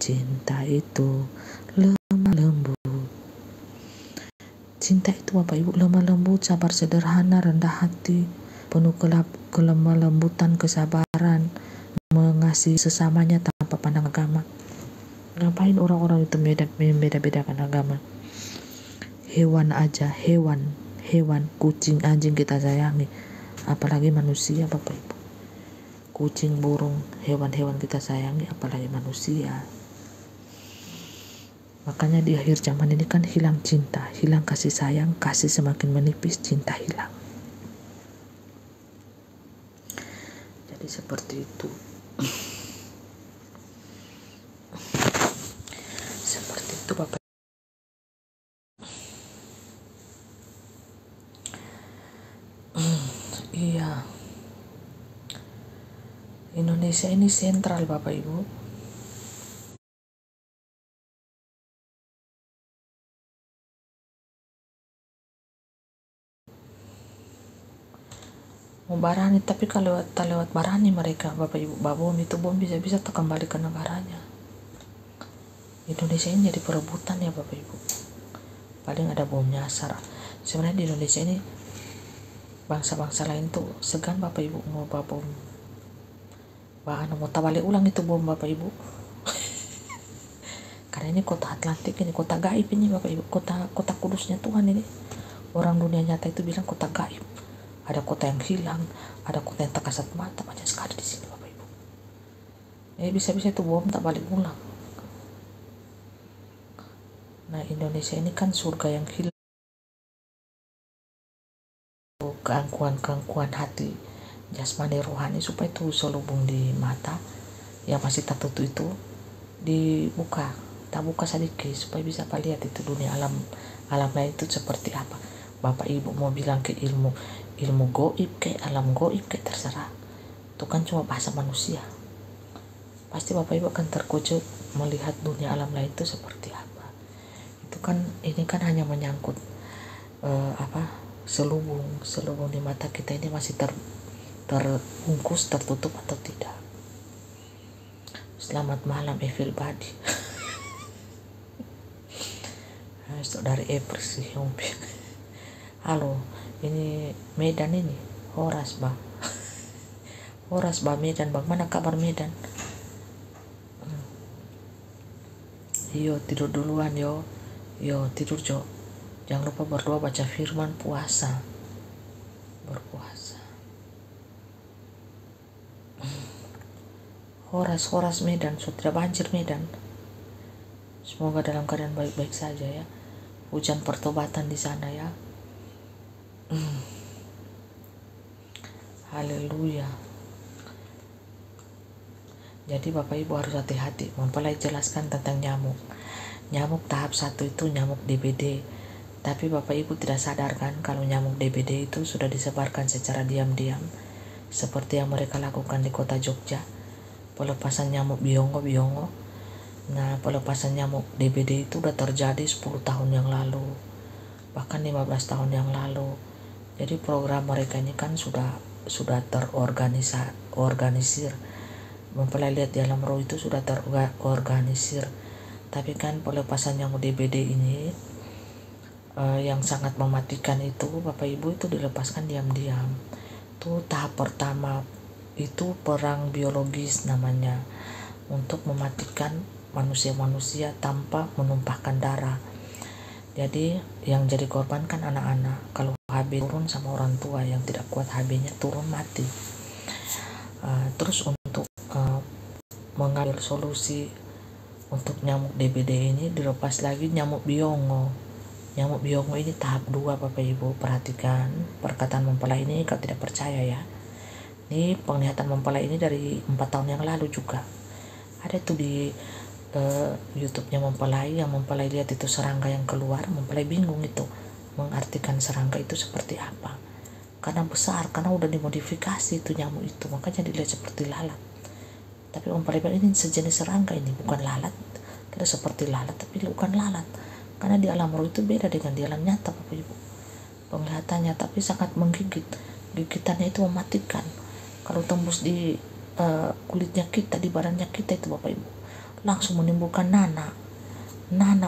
Cinta itu lemah lembut. Cinta itu Bapak Ibu lemah lembut, sabar, sederhana, rendah hati, penuh kelemah lembutan, kesabaran, mengasihi sesamanya tanpa pandang agama. Ngapain orang-orang itu membeda-bedakan agama? Hewan aja, hewan, kucing, anjing kita sayangi, apalagi manusia, Bapak Ibu. Kucing, burung, hewan-hewan kita sayangi, apalagi manusia. Makanya di akhir zaman ini kan hilang cinta, hilang kasih sayang, kasih semakin menipis, cinta hilang. Jadi seperti itu. Seperti itu Bapak. Iya. Indonesia ini sentral Bapak Ibu. Mau barani, tapi kalau lewat barani mereka Bapak Ibu, bom itu bom bisa-bisa kembali ke negaranya. Indonesia ini jadi perebutan ya Bapak Ibu. Paling ada bom nyasar. Sebenarnya di Indonesia ini bangsa-bangsa lain tuh segan Bapak Ibu mau bom. Bahkan mau tabalik ulang itu bom Bapak Ibu. Karena ini kota Atlantik, ini kota gaib ini Bapak Ibu, kota kudusnya Tuhan ini. Orang dunia nyata itu bilang kota gaib. Ada kota yang hilang, ada kota yang tak kasat mata, banyak sekali di sini Bapak Ibu. Bisa-bisa itu bom tak balik ulang. Nah, Indonesia ini kan surga yang hilang. Keangkuhan hati, jasmani, rohani, supaya itu selubung di mata yang masih tertutup itu dibuka, tak buka sedikit supaya bisa lihat itu dunia alam lain itu seperti apa. Bapak Ibu mau bilang ke ilmu goib ke alam goib ke terserah, itu kan cuma bahasa manusia. Pasti Bapak Ibu akan terkejut melihat dunia alam lain itu seperti apa. Itu itu kan, ini kan hanya menyangkut selubung di mata kita ini masih terbungkus, tertutup atau tidak. Selamat malam everybody. Saudari Epres sih. Halo, ini Medan ini, Horas bang. Horas bang Medan bang, mana kabar Medan? Yo tidur duluan yo tidur Jo. Jangan lupa berdoa, baca firman, puasa, berpuasa. Horas Medan, sudah banjir Medan. Semoga dalam keadaan baik-baik saja ya. Hujan pertobatan di sana ya. Haleluya. Jadi Bapak Ibu harus hati-hati. Mempelai jelaskan tentang nyamuk. Nyamuk tahap 1 itu nyamuk DBD. Tapi Bapak Ibu tidak sadarkan kalau nyamuk DBD itu sudah disebarkan secara diam-diam. Seperti yang mereka lakukan di kota Jogja. Pelepasan nyamuk Biongo. Nah, pelepasan nyamuk DBD itu udah terjadi 10 tahun yang lalu. Bahkan 15 tahun yang lalu. Jadi program mereka ini kan sudah terorganisir. Mempelai lihat di alam roh itu sudah terorganisir. Tapi kan pelepasan nyamuk DBD ini yang sangat mematikan itu, Bapak Ibu, itu dilepaskan diam-diam. Itu tahap pertama, itu perang biologis namanya, untuk mematikan manusia-manusia tanpa menumpahkan darah. Jadi yang jadi korban kan anak-anak. Kalau HB turun sama orang tua yang tidak kuat HB-nya turun mati. Terus untuk mengambil solusi untuk nyamuk DBD ini, dilepas lagi nyamuk Biongo. Nyamuk Biongo ini tahap 2 Bapak Ibu. Perhatikan perkataan mempelai ini kalau tidak percaya ya. Ini penglihatan mempelai ini dari 4 tahun yang lalu juga. Ada tuh di YouTube-nya mempelai, yang mempelai lihat itu serangga yang keluar. Mempelai bingung itu mengartikan serangga itu seperti apa. Karena besar, karena udah dimodifikasi itu nyamuk itu, makanya dilihat seperti lalat. Tapi mempelai bilang ini sejenis serangga, ini bukan lalat. Kira seperti lalat tapi bukan lalat. Karena di alam roh itu beda dengan di alam nyata Bapak Ibu. Penglihatannya tapi sangat menggigit. Gigitannya itu mematikan. Kalau tembus di kulitnya kita, di badannya kita itu Bapak Ibu, langsung menimbulkan nanak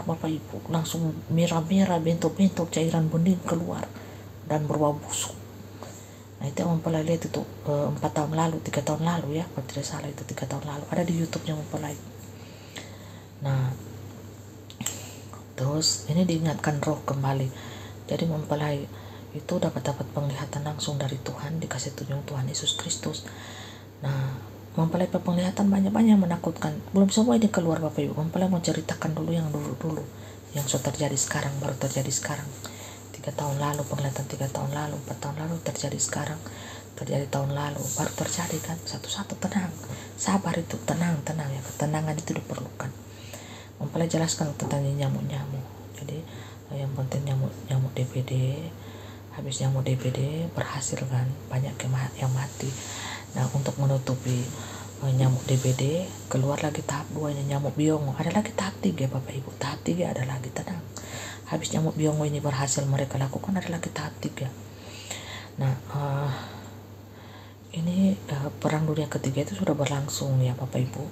Bapak Ibu, langsung merah-merah, bentuk-bentuk cairan bening keluar dan berbau busuk. Nah itu yang mempelai lihat itu 4 tahun lalu, 3 tahun lalu ya, kalau tidak salah itu 3 tahun lalu, ada di YouTube-nya mempelai. Nah terus ini diingatkan roh kembali. Jadi mempelai itu dapat penglihatan langsung dari Tuhan, dikasih tunjuk Tuhan Yesus Kristus. Nah mempelai penglihatan banyak-banyak menakutkan. Belum semua ini keluar Bapak Ibu. Mempelai mau ceritakan dulu yang dulu-dulu, yang sudah terjadi sekarang, baru terjadi sekarang. 3 tahun lalu penglihatan, 3 tahun lalu, 4 tahun lalu terjadi sekarang, terjadi tahun lalu, baru terjadi kan. Satu-satu, tenang, sabar itu, tenang ya, ketenangan itu diperlukan. Mempelai jelaskan tentang nyamuk-nyamuk. Jadi yang penting nyamuk DBD, habis nyamuk DBD berhasil kan, banyak yang mati. Nah untuk menutupi nyamuk DBD, keluar lagi tahap 2 ini nyamuk Biongo. Ada lagi tahap 3 Bapak Ibu, tahap 3 ada lagi, tenang. Habis nyamuk Biongo ini berhasil mereka lakukan, ada lagi tahap 3. Nah ini perang dunia ketiga itu sudah berlangsung ya Bapak Ibu.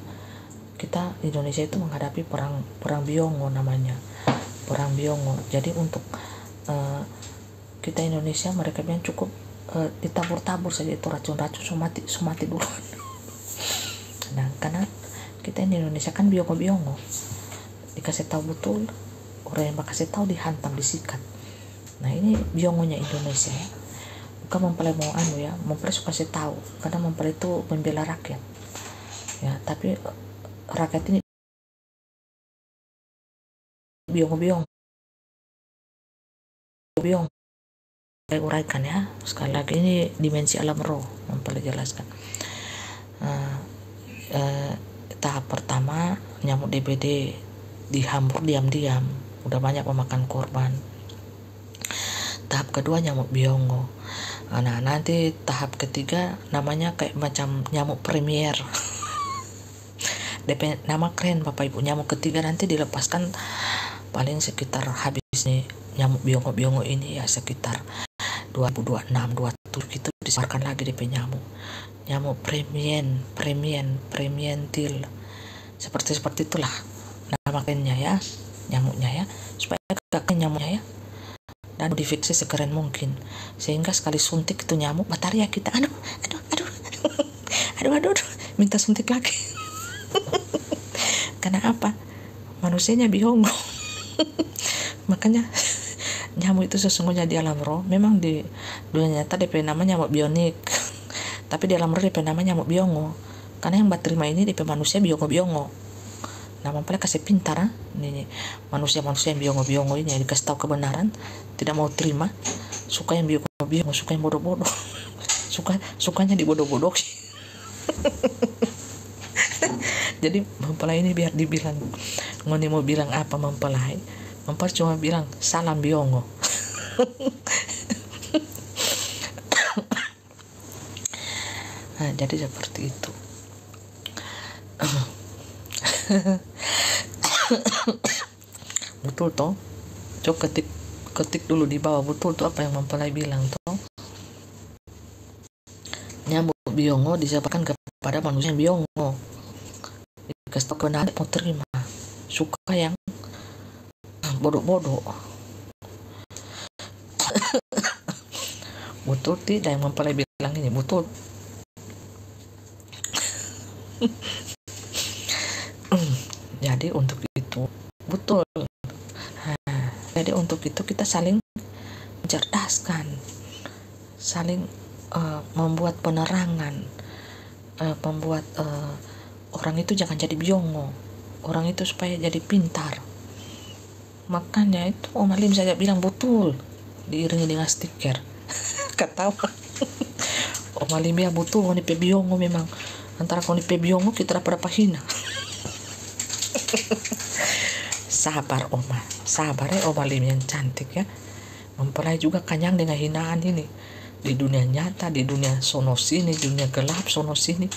Kita di Indonesia itu menghadapi perang Biongo namanya, perang Biongo. Jadi untuk kita Indonesia, mereka bilang cukup ditabur-tabur saja itu racun-racun sumati dulu. Nah karena kita di Indonesia kan Biongo dikasih tahu betul, orang yang kasih tahu dihantam, disikat. Nah ini Biongonya Indonesia ya. Bukan mempelai mau ya, mempelai suka kasih tahu karena mempelai itu membela rakyat ya. Tapi rakyat ini Biongo saya uraikan ya. Sekali lagi ini dimensi alam roh, mempelai jelaskan. Tahap pertama nyamuk DBD dihambur diam-diam, udah banyak memakan korban. Tahap kedua nyamuk Biongo. Nah nanti tahap ketiga namanya kayak macam nyamuk premier. DP nama keren Bapak Ibu. Nyamuk ketiga nanti dilepaskan paling sekitar habis nih nyamuk biongo ini ya sekitar 2026 27 gitu disebarkan lagi DP nyamuk premientil seperti itulah nama kennya ya nyamuknya ya, supaya kakek nyamuknya ya, dan modifikasi sekeren mungkin sehingga sekali suntik itu nyamuk bataria kita aduh minta suntik lagi. Karena apa? Manusianya biongo. Makanya nyamuk itu sesungguhnya di alam roh memang di dunia nyata DP namanya nyamuk bionik. Tapi di alam roh DP namanya nyamuk biongo. Karena yang terima ini DP manusia biongo. Nah, mempelai kasih pintar ini manusia yang biongo ini yang dikasih tahu kebenaran tidak mau terima, suka yang biongo, suka yang bodoh-bodoh. Sukanya dibodoh-bodohi. Jadi mempelai ini biar dibilang ngoni mau bilang apa mempelai cuma bilang salam biongo. Nah, jadi seperti itu. Betul toh? Coba ketik dulu di bawah, betul tuh apa yang mempelai bilang toh? Nyamuk biongo disebabkan kepada manusia yang biongo. Dikasih tahu kebenaran mau terima, suka yang bodoh-bodoh. Betul tidak yang mempelai bilang ini? Betul. Jadi untuk itu betul. Jadi untuk itu kita saling mencerdaskan, saling membuat penerangan, membuat orang itu jangan jadi biongo, orang itu supaya jadi pintar. Makanya itu Om Alim saja bilang betul, diiringi dengan stiker. Ketawa. Om Alim ya betul, kau nipe biongo memang antara kau nipe biongo kita dapat hina. Sabar Oma, sabar ya Om Alim yang cantik ya. Mempelai juga kanyang dengan hinaan ini di dunia nyata, di dunia sono sini, di dunia gelap sono sini.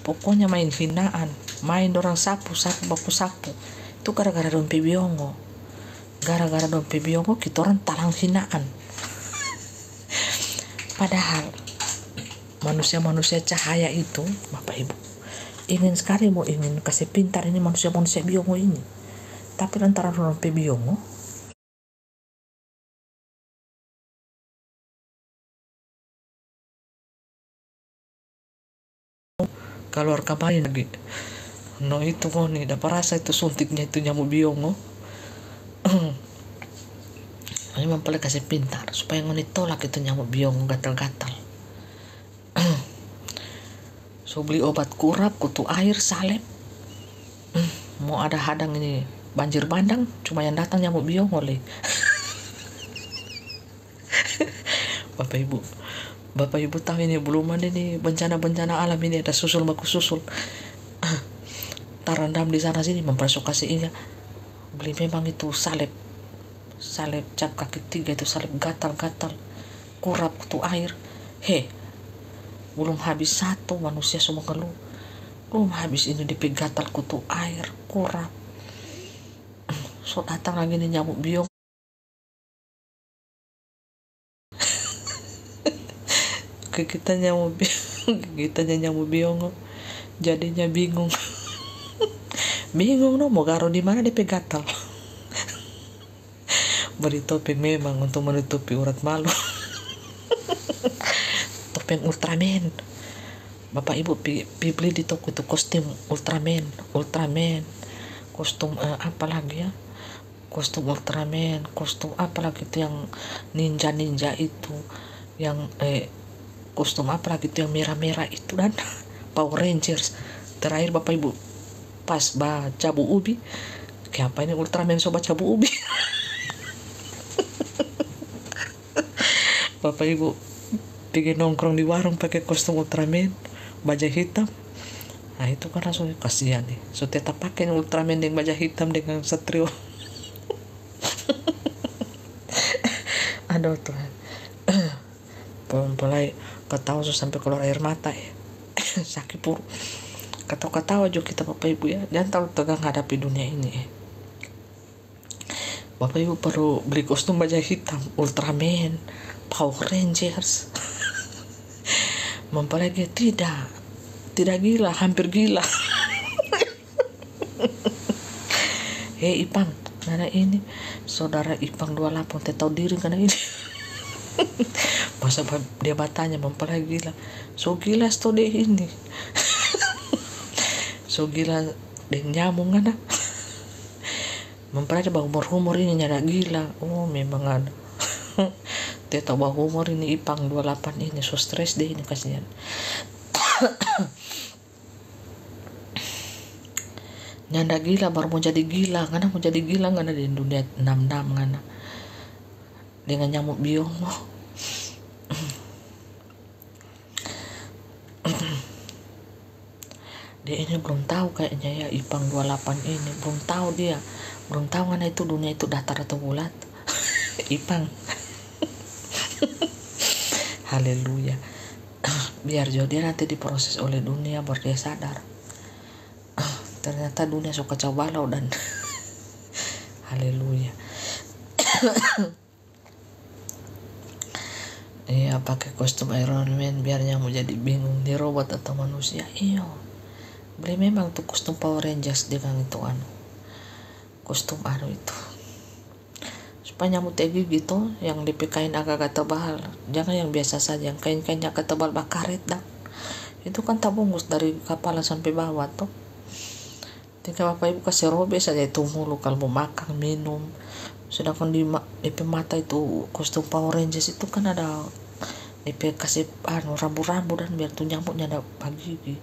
Pokoknya main hinaan, main dorang sapu baku sapu. Itu gara-gara dompe biongo. Gara-gara dompe biongo kita orang talang hinaan. Padahal manusia-manusia cahaya itu, Bapak Ibu, ingin sekali mau ingin kasih pintar ini manusia-manusia biongo ini. Tapi antara dompe biongo keluar kabain lagi. No itu kok nih, dapat rasa itu suntiknya itu nyamuk biongo. Ini mempelai kasih pintar supaya ngoni tolak itu nyamuk biongo gatal-gatal. So beli obat kurap, kutu air, salep. Mau ada hadang ini banjir bandang, cuma yang datang nyamuk biongo le. Bapak Ibu tahu ini belum ada nih bencana alam ini, ada susul baku susul. Tarandam di sana sini mempersokasi ini. Beli memang itu salep cap kaki 3 itu salep gatal-gatal, kurap kutu air. Belum habis satu manusia semua keluh. Belum habis ini dipegatal kutu air, kurap. So datang lagi nih nyamuk biong. Kita nyamuk biong, jadinya bingung. Bingung no mau garo di mana dipegatal. Beri topeng memang untuk menutupi urat malu. Topeng Ultraman. Bapak Ibu beli di toko itu kostum Ultraman, kostum apa lagi ya, kostum Ultraman, kostum apa lagi itu yang ninja itu, yang kostum apa lagi itu yang merah itu, dan Power Rangers. Terakhir Bapak Ibu pas baca Bu Ubi, kayak apa ini Ultraman sobat cabu ubi. Bapak Ibu pergi nongkrong di warung pakai kostum Ultraman, baju hitam. Nah itu kan langsung kasihan nih. So tetap pakai Ultraman dengan baju hitam dengan satrio. Aduh Tuhan. Mulai ketawa sampai keluar air mata ya. Sakit pur. Ketawa juga kita Bapak Ibu ya. Jangan terlalu tegang hadapi dunia ini ya. Bapak Ibu perlu beli kostum bajai hitam, Ultraman, Power Rangers. Mempelai tidak gila, hampir gila. Ipang, karena ini saudara Ipang 28 tahu diri karena ini. Masa dia bertanya mempelai gila, so gila sto deh ini. So gila deh nyamung kan. Mempelai bahwa humor ini nyada gila. Oh memang ada. Dia tahu bahwa humor ini Ipang 28 ini so stres deh ini kasihan. Nyanda gila baru mau jadi gila, karena mau jadi gila karena di dunia 66 karena dengan nyamuk biong mo. Dia ini belum tahu kayaknya ya, Ipang 28 ini belum tahu karena itu dunia itu datar atau bulat. Ipang. Haleluya. Biar dia nanti diproses oleh dunia baru dia sadar. Ternyata dunia suka coba balau dan haleluya. Iya, pakai kostum Iron Man biarnya mau jadi bingung di robot atau manusia. Iya, beli memang tuh kostum Power Rangers dengan itu kostum itu supaya nyamuk tegi gitu yang dipikain agak-agak tebal, jangan yang biasa saja, yang kain-kainnya ketebal bakaret dah. Itu kan tabungkus dari kepala sampai bawah tuh. Tinggal Bapak Ibu kasih robek saja itu mulu kalau mau makan minum. Sedangkan di mata itu kostum Power Rangers itu kan ada kasih rambu-rambu dan biar tuh nyamuknya ada gigi.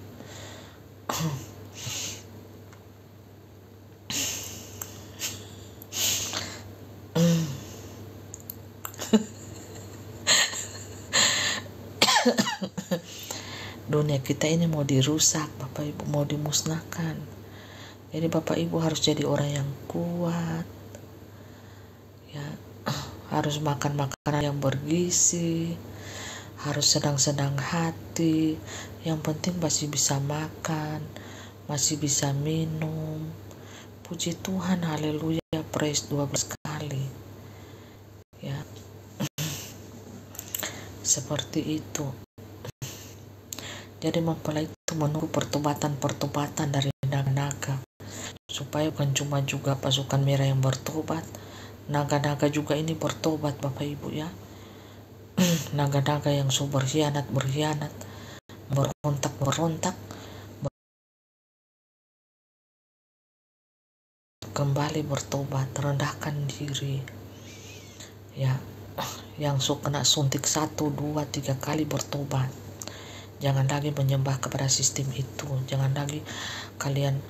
Dunia kita ini mau dirusak Bapak Ibu, mau dimusnahkan. Jadi Bapak Ibu harus jadi orang yang kuat ya, harus makan makanan yang bergizi, harus sedang-sedang hati. Yang penting masih bisa makan, masih bisa minum. Puji Tuhan, haleluya, praise 12 kali ya. Seperti itu. Jadi mempelai itu menunggu pertobatan dari naga-naga, supaya bukan cuma juga pasukan merah yang bertobat, naga-naga juga ini bertobat Bapak Ibu ya. Naga-naga yang berkhianat, berontak, kembali bertobat, rendahkan diri ya. Yang kena suntik 1, 2, 3 kali bertobat. Jangan lagi menyembah kepada sistem itu, jangan lagi kalian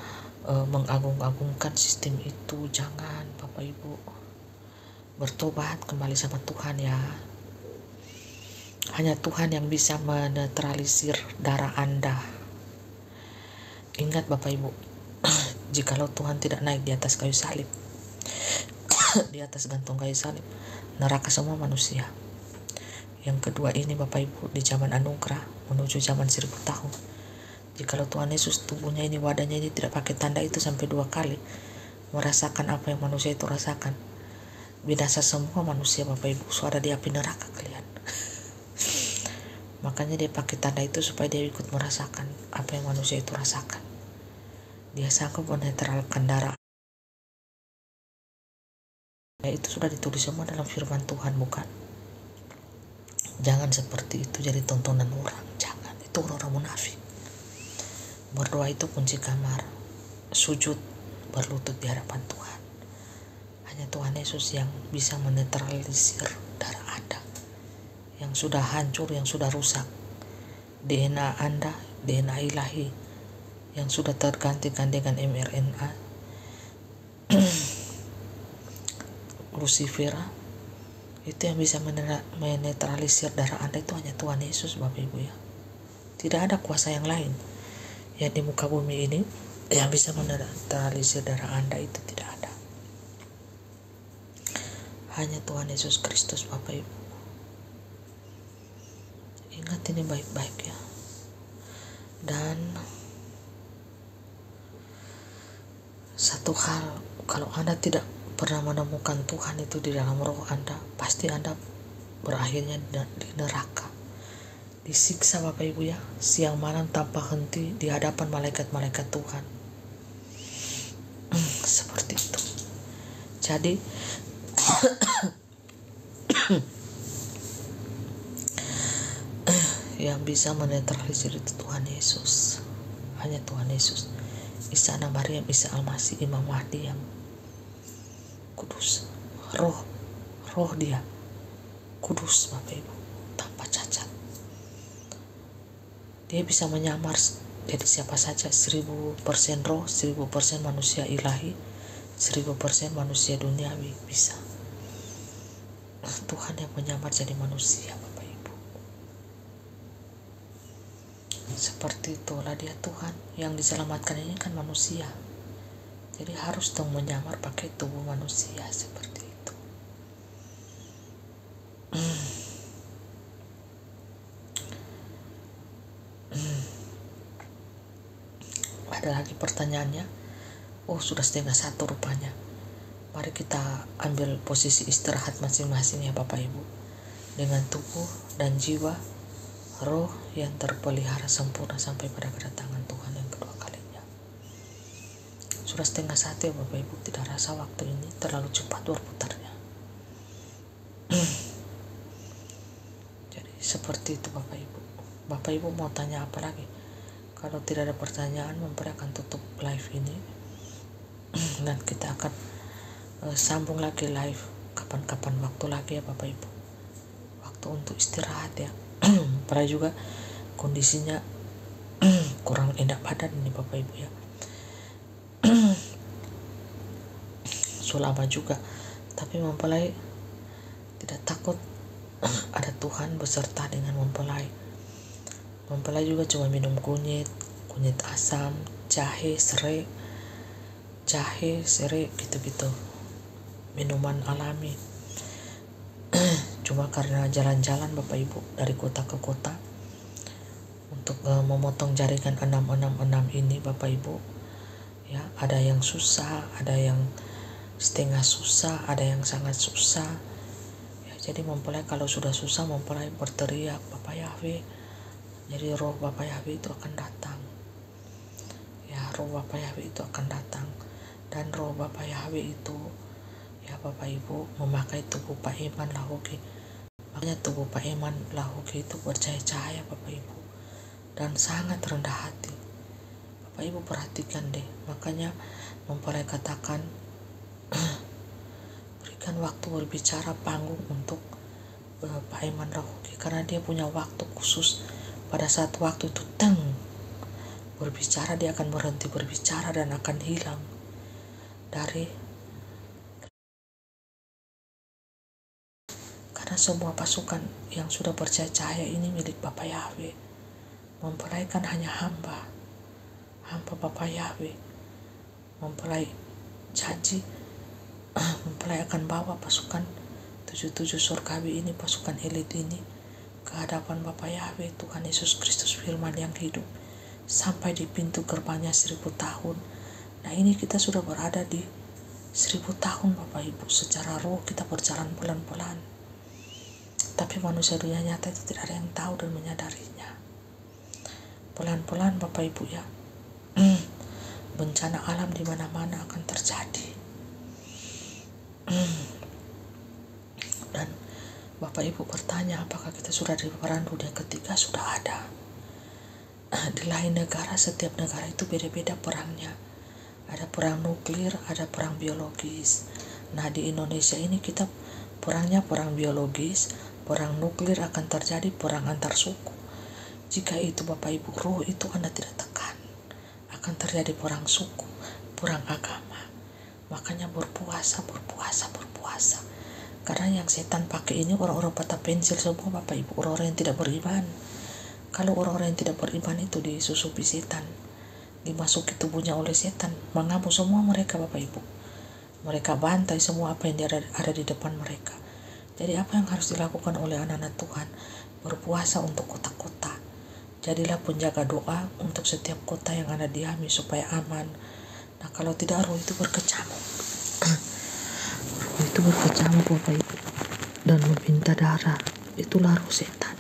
mengagung-agungkan sistem itu. Jangan Bapak Ibu, bertobat kembali sama Tuhan ya. Hanya Tuhan yang bisa menetralisir darah Anda. Ingat Bapak Ibu, jikalau Tuhan tidak naik di atas kayu salib, di atas gantung kayu salib, neraka semua manusia. Yang kedua ini Bapak Ibu, di zaman anugerah menuju zaman 1000 tahun, jikalau Tuhan Yesus tubuhnya ini, wadahnya ini tidak pakai tanda itu sampai 2 kali, merasakan apa yang manusia itu rasakan, binasa semua manusia Bapak Ibu, suara di api neraka kalian. Makanya dia pakai tanda itu supaya dia ikut merasakan apa yang manusia itu rasakan. Dia sanggup menetralkan darah. Ya, itu sudah ditulis semua dalam firman Tuhan, bukan? Jangan seperti itu jadi tontonan orang. Jangan, itu orang-orang munafik. Berdoa itu kunci kamar. Sujud berlutut di hadapan Tuhan. Hanya Tuhan Yesus yang bisa menetralisir darah Anda yang sudah hancur, yang sudah rusak. DNA Anda, DNA ilahi yang sudah tergantikan dengan mRNA, Lucifera, itu yang bisa menetralisir darah Anda itu hanya Tuhan Yesus Bapak Ibu ya. Tidak ada kuasa yang lain yang di muka bumi ini yang bisa menetralisir darah Anda, itu tidak ada. Hanya Tuhan Yesus Kristus Bapak Ibu. Ingat ini baik-baik ya. Dan satu hal, kalau Anda tidak pernah menemukan Tuhan itu di dalam roh Anda, pasti Anda berakhirnya di neraka, disiksa Bapak Ibu ya, siang malam tanpa henti di hadapan malaikat-malaikat Tuhan. Seperti itu. Jadi yang bisa menetralisir itu Tuhan Yesus, hanya Tuhan Yesus. Isa Anak Maryam, Isa Al-Masih, Imam Mahdi yang kudus, roh dia kudus Bapak Ibu, tanpa cacat. Dia bisa menyamar jadi siapa saja, 1000% roh, 1000% manusia ilahi, 1000% manusia duniawi, bisa. Tuhan yang menyamar jadi manusia Bapak Ibu. Seperti itulah dia Tuhan. Yang diselamatkan ini kan manusia, jadi harus dong menyamar pakai tubuh manusia seperti itu. Ada lagi pertanyaannya. Oh, sudah 1:30 rupanya. Mari kita ambil posisi istirahat masing-masing ya Bapak Ibu, dengan tubuh dan jiwa, roh yang terpelihara sempurna sampai pada kedatangan Tuhan yang kedua kalinya. Sudah 1:30 ya Bapak Ibu, tidak rasa waktu ini terlalu cepat berputarnya. Jadi seperti itu Bapak Ibu. Bapak Ibu mau tanya apa lagi? Kalau tidak ada pertanyaan, mempelai akan tutup live ini dan kita akan sambung lagi live kapan-kapan waktu lagi ya Bapak Ibu. Waktu untuk istirahat ya. Mempelai juga kondisinya kurang enak badan ini Bapak Ibu ya. Sulama juga, tapi mempelai tidak takut. Ada Tuhan beserta dengan mempelai. Mempelai juga cuma minum kunyit asam, jahe, serai, gitu-gitu, minuman alami. Cuma karena jalan-jalan Bapak Ibu dari kota ke kota untuk memotong jaringan 666 ini Bapak Ibu ya, ada yang susah, ada yang setengah susah, ada yang sangat susah ya. Jadi mempelai kalau sudah susah, mempelai berteriak Bapak Yahweh, jadi roh Bapak Yahweh itu akan datang ya, roh Bapak Yahweh itu akan datang. Dan roh Bapak Yahweh itu ya Bapak Ibu memakai tubuh Pak Iman Lahoge. Makanya tubuh Pak Iman Lahoge itu bercahaya Bapak Ibu dan sangat rendah hati. Bapak Ibu perhatikan deh, makanya mempelai katakan berikan waktu berbicara panggung untuk Pak Iman Lahoge, karena dia punya waktu khusus. Pada saat waktu itu berbicara, dia akan berhenti berbicara dan akan hilang dari, karena semua pasukan yang sudah bercahaya ini milik Bapak Yahweh. Mempelai kan hanya hamba Bapak Yahweh. Mempelai janji mempelai akan bawa pasukan 77 surgawi ini, pasukan elit ini ke hadapan Bapak Yahweh, Tuhan Yesus Kristus firman yang hidup, sampai di pintu gerbangnya 1000 tahun. Nah ini kita sudah berada di 1000 tahun Bapak Ibu. Secara roh kita berjalan pelan-pelan, tapi manusia dunia nyata itu tidak ada yang tahu dan menyadarinya. Pelan-pelan Bapak Ibu ya. Bencana alam di mana-mana akan terjadi. Dan Bapak Ibu bertanya, apakah kita sudah di perang dunia ketiga? Sudah ada. Di lain negara, setiap negara itu beda-beda perangnya. Ada perang nuklir, ada perang biologis. Nah di Indonesia ini kita perangnya perang biologis, perang nuklir, akan terjadi perang antar suku. Jika itu Bapak Ibu, roh itu Anda tidak tekan, akan terjadi perang suku, perang agama. Makanya berpuasa. Karena yang setan pakai ini orang-orang patah pensil semua Bapak Ibu, orang-orang yang tidak beriman. Kalau orang-orang yang tidak beriman itu disusupi setan, dimasuki tubuhnya oleh setan, mengamuk semua mereka Bapak Ibu. Mereka bantai semua apa yang ada di depan mereka. Jadi apa yang harus dilakukan oleh anak-anak Tuhan? Berpuasa untuk kota-kota. Jadilah penjaga doa untuk setiap kota yang Anda diami supaya aman. Nah kalau tidak, roh itu berkecamuk. itu berkecamuk Bapak Ibu dan meminta darah. Itulah roh setan.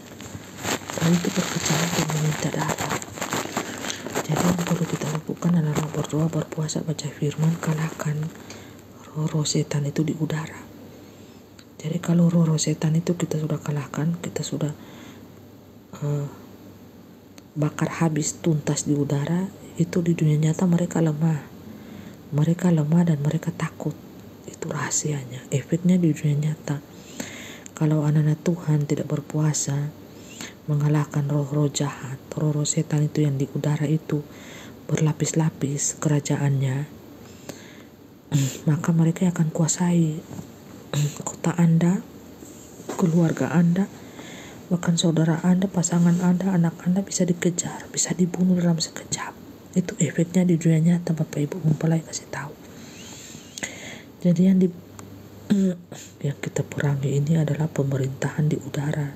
Roh itu berkecamuk dan meminta darah. Jadi yang perlu kita lakukan adalah berdoa, berpuasa, baca firman, kalahkan roh setan itu di udara. Jadi kalau roh setan itu kita sudah kalahkan, kita sudah bakar habis tuntas di udara, itu di dunia nyata mereka lemah. Mereka lemah dan mereka takut. Itu rahasianya. Efeknya di dunia nyata. Kalau anak-anak Tuhan tidak berpuasa, mengalahkan roh-roh jahat, roh-roh setan itu yang di udara itu berlapis-lapis kerajaannya, maka mereka akan kuasai kota Anda, keluarga Anda, bahkan saudara Anda, pasangan Anda, anak Anda bisa dikejar, bisa dibunuh dalam sekejap. Itu efeknya di dunia nyata Bapak Ibu. Mempelai kasih tahu. Jadi yang kita perangi ini adalah pemerintahan di udara.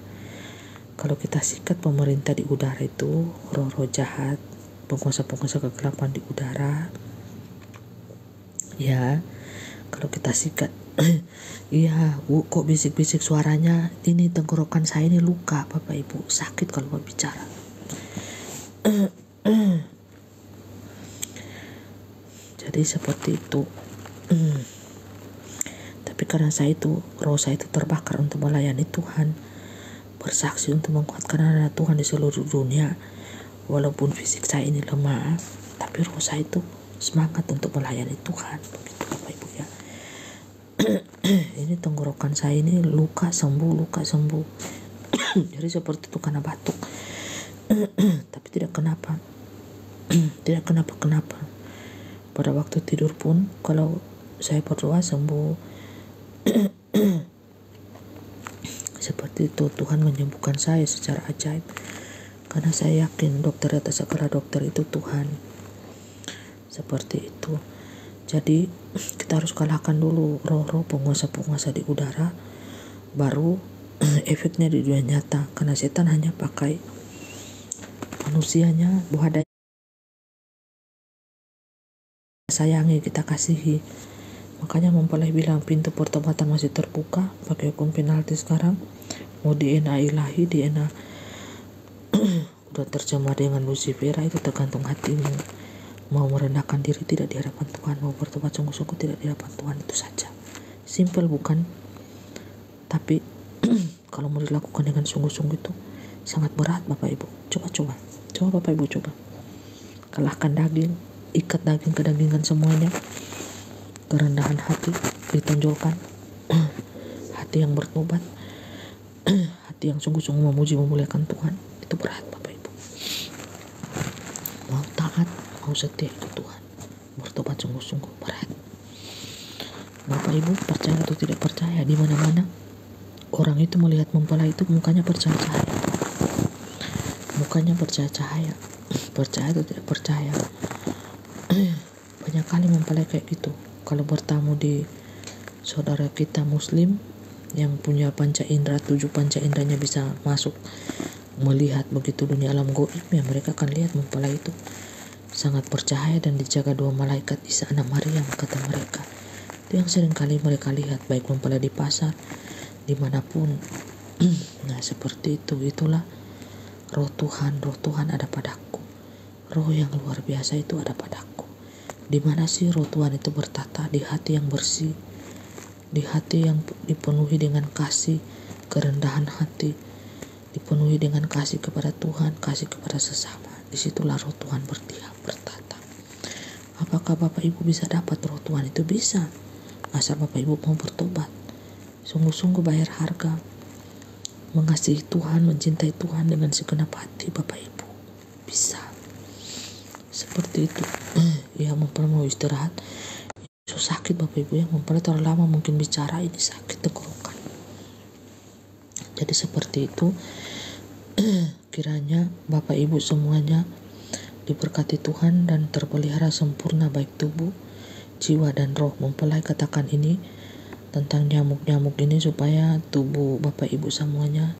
Kalau kita sikat pemerintah di udara itu, roh-roh jahat, penguasa-penguasa kegelapan di udara, ya kalau kita sikat, iya Bu, kok bisik-bisik suaranya, ini tenggorokan saya ini luka Bapak Ibu, sakit kalau berbicara. Jadi seperti itu. Tapi karena roh saya itu terbakar untuk melayani Tuhan, bersaksi untuk menguatkan anak Tuhan di seluruh dunia. Walaupun fisik saya ini lemah, tapi roh saya itu semangat untuk melayani Tuhan. Begitu Bapak Ibu ya. Ini tenggorokan saya ini luka sembuh. Jadi seperti itu karena batuk. Tapi tidak kenapa. Pada waktu tidur pun kalau saya berdoa sembuh. Seperti itu Tuhan menyembuhkan saya secara ajaib. Karena saya yakin dokter atas segala dokter itu Tuhan. Seperti itu. Jadi kita harus kalahkan dulu roh-roh penguasa-penguasa di udara, baru efeknya di dunia nyata. Karena setan hanya pakai manusianya, buah sayangi, kita kasihi. Makanya mempelai bilang pintu pertobatan masih terbuka, pakai hukum penalti sekarang. Mau di ena ilahi, di ena udah tercemar dengan Lucifer, itu tergantung hatimu. Mau merendahkan diri tidak di hadapan Tuhan, mau bertobat sungguh-sungguh tidak di hadapan Tuhan, itu saja. Simple bukan? Tapi kalau mau dilakukan dengan sungguh-sungguh itu sangat berat Bapak Ibu. Coba Bapak Ibu coba. Kalahkan daging, ikat daging kedagingan semuanya. Kerendahan hati ditonjolkan. Hati yang bertobat, hati yang sungguh-sungguh memuji memuliakan Tuhan, itu berat Bapak Ibu. Mau taat, mau setia ke Tuhan, bertobat sungguh-sungguh berat. Bapak Ibu percaya atau tidak percaya, di mana-mana orang itu melihat mempelai itu mukanya percaya cahaya, percaya atau tidak percaya. Banyak kali mempelai kayak gitu. Kalau bertamu di saudara kita muslim yang punya panca indera, 7 panca inderanya bisa masuk melihat begitu dunia alam gaib, ya mereka akan lihat mempelai itu sangat percaya dan dijaga 2 malaikat Isa anak Maryam, kata mereka. Itu yang sering kali mereka lihat, baik mempelai di pasar, dimanapun. Nah seperti itu. Itulah roh Tuhan ada padaku. Roh yang luar biasa itu ada padaku. Di mana sih roh Tuhan itu bertata? Di hati yang bersih, di hati yang dipenuhi dengan kasih, kerendahan hati, dipenuhi dengan kasih kepada Tuhan, kasih kepada sesama. Disitulah roh Tuhan bertata. Apakah Bapak Ibu bisa dapat roh Tuhan? Itu bisa, asal Bapak Ibu mau bertobat, sungguh-sungguh bayar harga, mengasihi Tuhan, mencintai Tuhan dengan segenap hati. Bapak Ibu bisa seperti itu. Ya mempelai mau istirahat, so sakit Bapak Ibu ya, mempelai terlalu lama mungkin bicara, ini sakit tenggorokan. Jadi seperti itu. Kiranya Bapak Ibu semuanya diberkati Tuhan dan terpelihara sempurna baik tubuh, jiwa dan roh. Mempelai katakan ini tentang nyamuk-nyamuk ini supaya tubuh Bapak Ibu semuanya